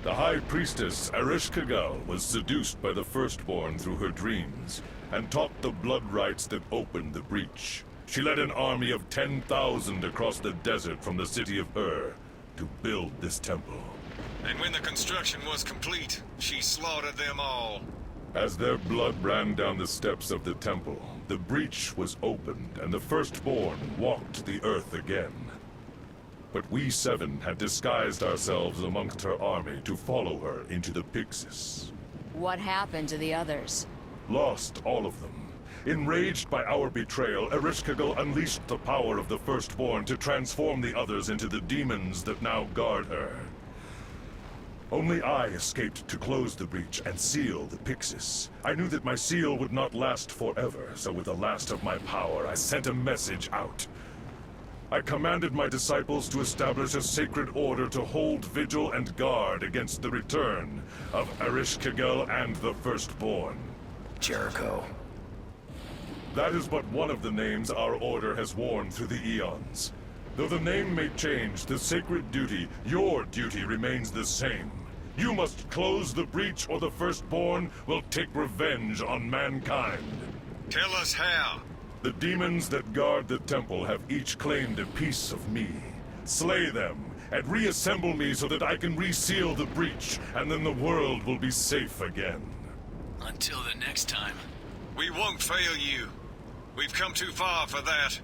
The High Priestess Ereshkigal was seduced by the Firstborn through her dreams and taught the blood rites that opened the breach. She led an army of 10,000 across the desert from the city of Ur to build this temple. And when the construction was complete, she slaughtered them all. As their blood ran down the steps of the temple, the breach was opened and the Firstborn walked the earth again. But we 7 had disguised ourselves amongst her army to follow her into the Pyxis. What happened to the others? Lost all of them. Enraged by our betrayal, Ereshkigal unleashed the power of the Firstborn to transform the others into the demons that now guard her. Only I escaped to close the breach and seal the Pyxis. I knew that my seal would not last forever, so with the last of my power, I sent a message out. I commanded my disciples to establish a sacred order to hold vigil and guard against the return of Ereshkigal and the Firstborn. Jericho. That is but one of the names our order has worn through the eons. Though the name may change, the sacred duty, your duty, remains the same. You must close the breach or the Firstborn will take revenge on mankind. Tell us how. The demons that guard the temple have each claimed a piece of me. Slay them, and reassemble me so that I can reseal the breach, and then the world will be safe again. Until the next time. We won't fail you. We've come too far for that.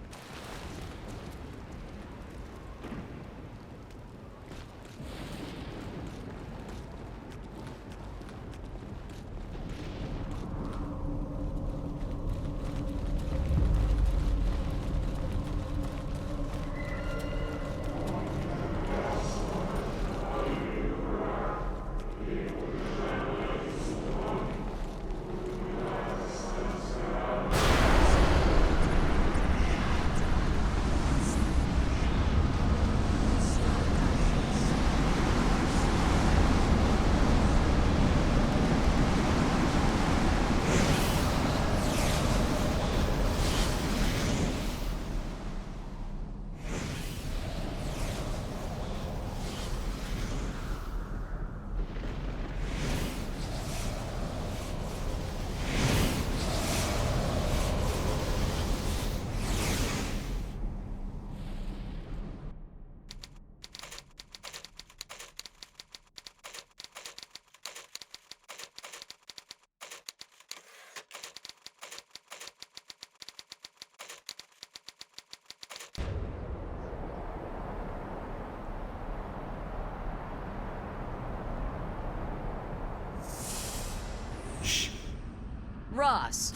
boss.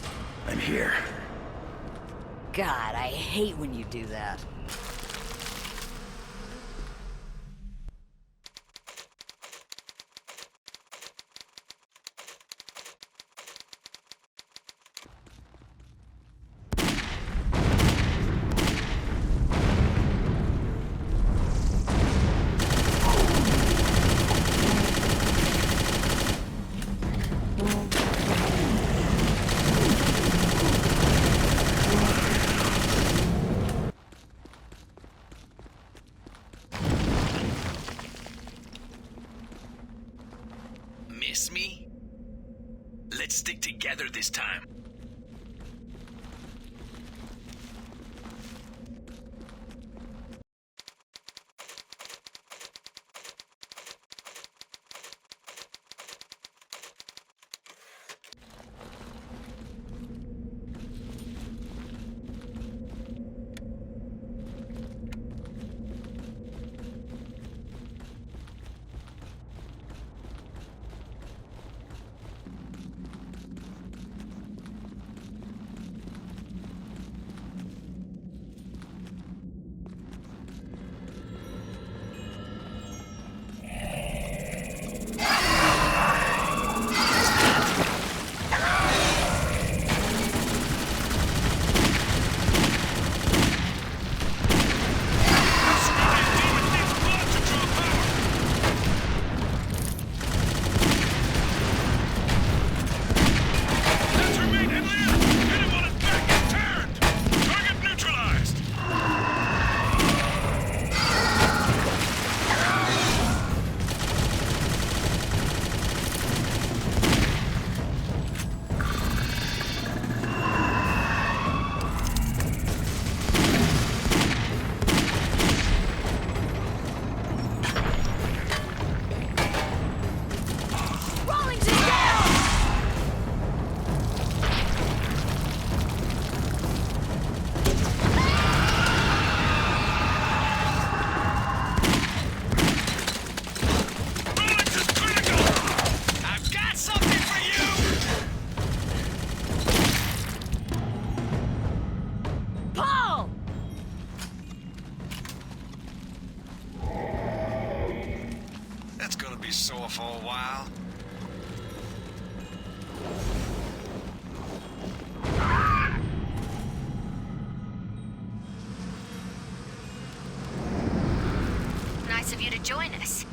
I'm here. God, I hate when you do that. Miss me? Let's stick together this time. Sore for a while. Nice of you to join us.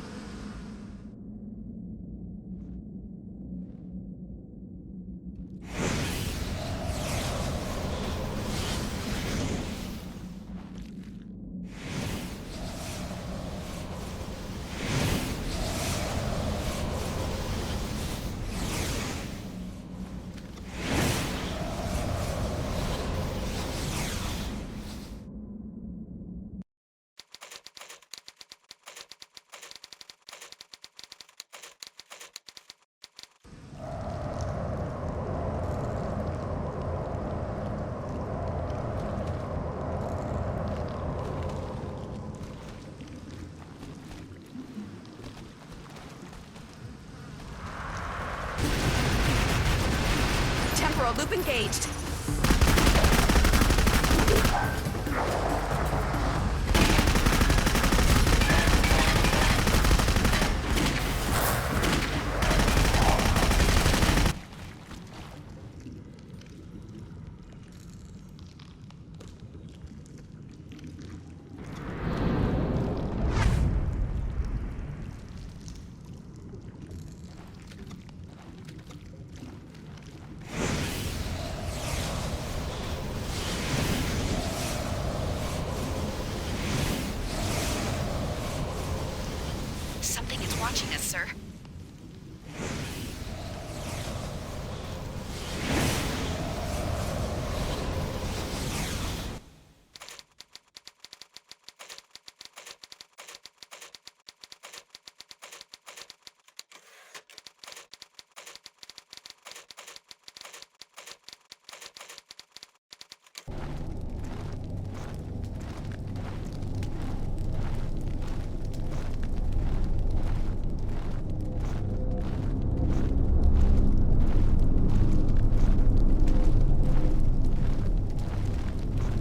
Temporal loop engaged. Something is watching us, sir.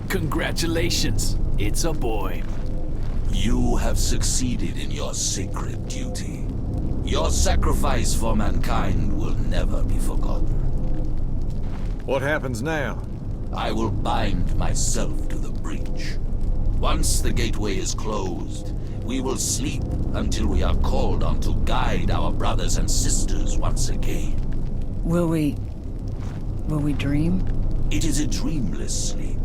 Congratulations. It's a boy. You have succeeded in your sacred duty. Your sacrifice for mankind will never be forgotten. What happens now? I will bind myself to the breach. Once the gateway is closed, we will sleep until we are called on to guide our brothers and sisters once again. Will we dream? It is a dreamless sleep.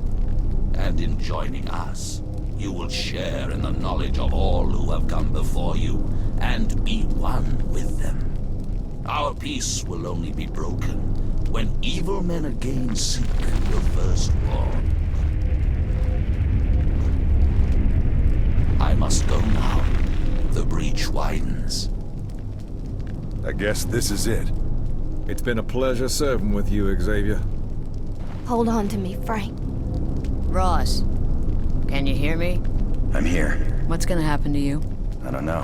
And in joining us, you will share in the knowledge of all who have come before you and be one with them. Our peace will only be broken when evil men again seek the firstborn. I must go now. The breach widens. I guess this is it. It's been a pleasure serving with you, Xavier. Hold on to me, Frank. Ross, can you hear me? I'm here. What's gonna happen to you? I don't know.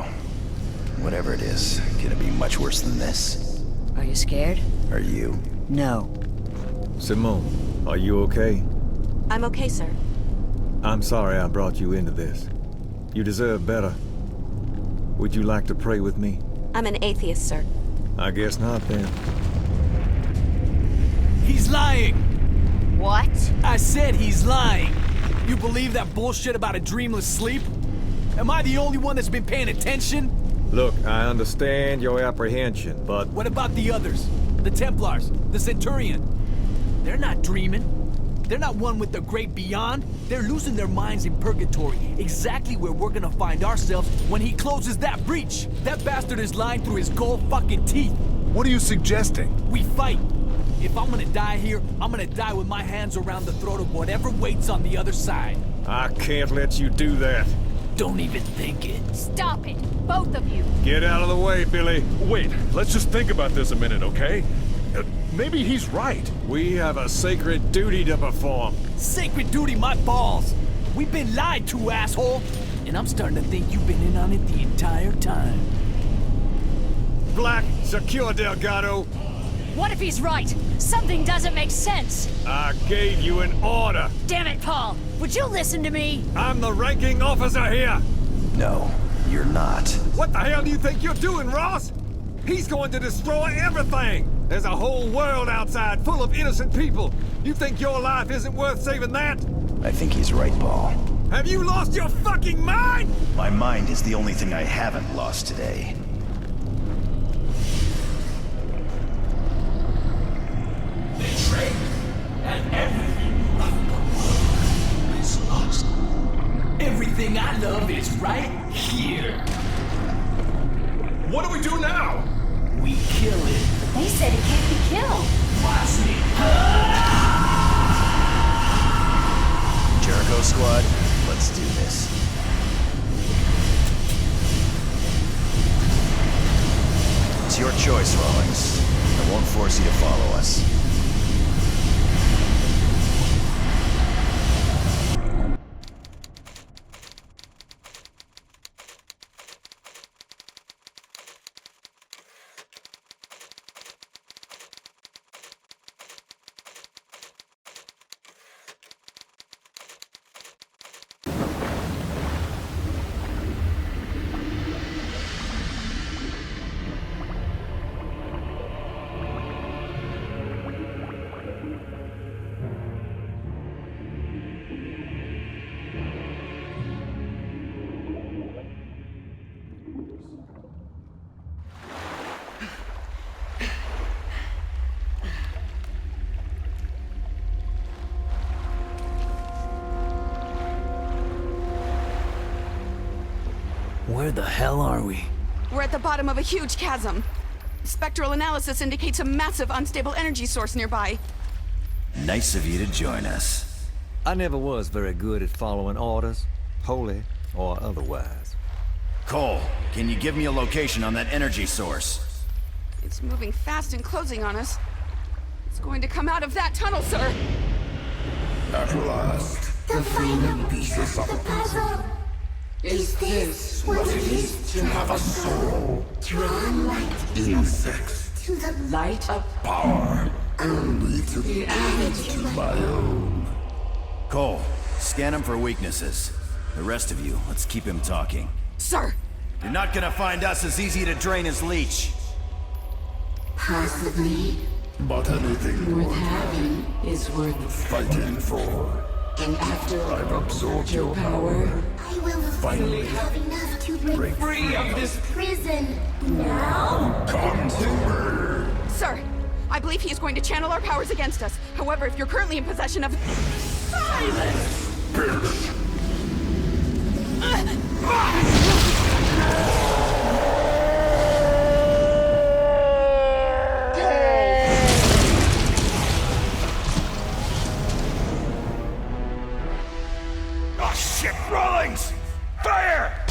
Whatever it is, can it be much worse than this? Are you scared? Are you? No. Simone, are you okay? I'm okay, sir. I'm sorry I brought you into this. You deserve better. Would you like to pray with me? I'm an atheist, sir. I guess not, then. He's lying! What? I said he's lying. You believe that bullshit about a dreamless sleep? Am I the only one that's been paying attention? Look, I understand your apprehension, but... What about the others? The Templars, the Centurion? They're not dreaming. They're not one with the great beyond. They're losing their minds in purgatory, exactly where we're gonna find ourselves when he closes that breach. That bastard is lying through his gold fucking teeth. What are you suggesting? We fight. If I'm gonna die here, I'm gonna die with my hands around the throat of whatever waits on the other side. I can't let you do that. Don't even think it. Stop it, both of you. Get out of the way, Billy. Wait, let's just think about this a minute, okay? Maybe he's right. We have a sacred duty to perform. Sacred duty, my balls! We've been lied to, asshole! And I'm starting to think you've been in on it the entire time. Black, secure Delgado. What if he's right? Something doesn't make sense. I gave you an order. Damn it, Paul. Would you listen to me? I'm the ranking officer here. No, you're not. What the hell do you think you're doing, Ross? He's going to destroy everything. There's a whole world outside full of innocent people. You think your life isn't worth saving that? I think he's right, Paul. Have you lost your fucking mind? My mind is the only thing I haven't lost today. Betrayed, and everything you love in the world is lost. Everything I love is right here. What do we do now? We kill it. They said it can't be killed. Watch me. Jericho squad, let's do this. It's your choice, Rawlings. I won't force you to follow us. Where the hell are we? We're at the bottom of a huge chasm. Spectral analysis indicates a massive unstable energy source nearby. Nice of you to join us. I never was very good at following orders, holy or otherwise. Cole, can you give me a location on that energy source? It's moving fast and closing on us. It's going to come out of that tunnel, sir. At last, the final pieces of the puzzle. Is this what it is to have a soul? Drawn like insects to the light of power, only to be added to my own. Cole, Scan him for weaknesses. The rest of you, let's keep him talking. Sir! You're not gonna find us as easy to drain as leech. Possibly. But anything worth having is worth fighting for. And after I've absorbed your power, I will finally have enough to break free of this prison. Now? come to me. Sir! I believe he is going to channel our powers against us. However, if you're currently in possession of... Silence! Bitch! Oh shit, Rawlings! Fire!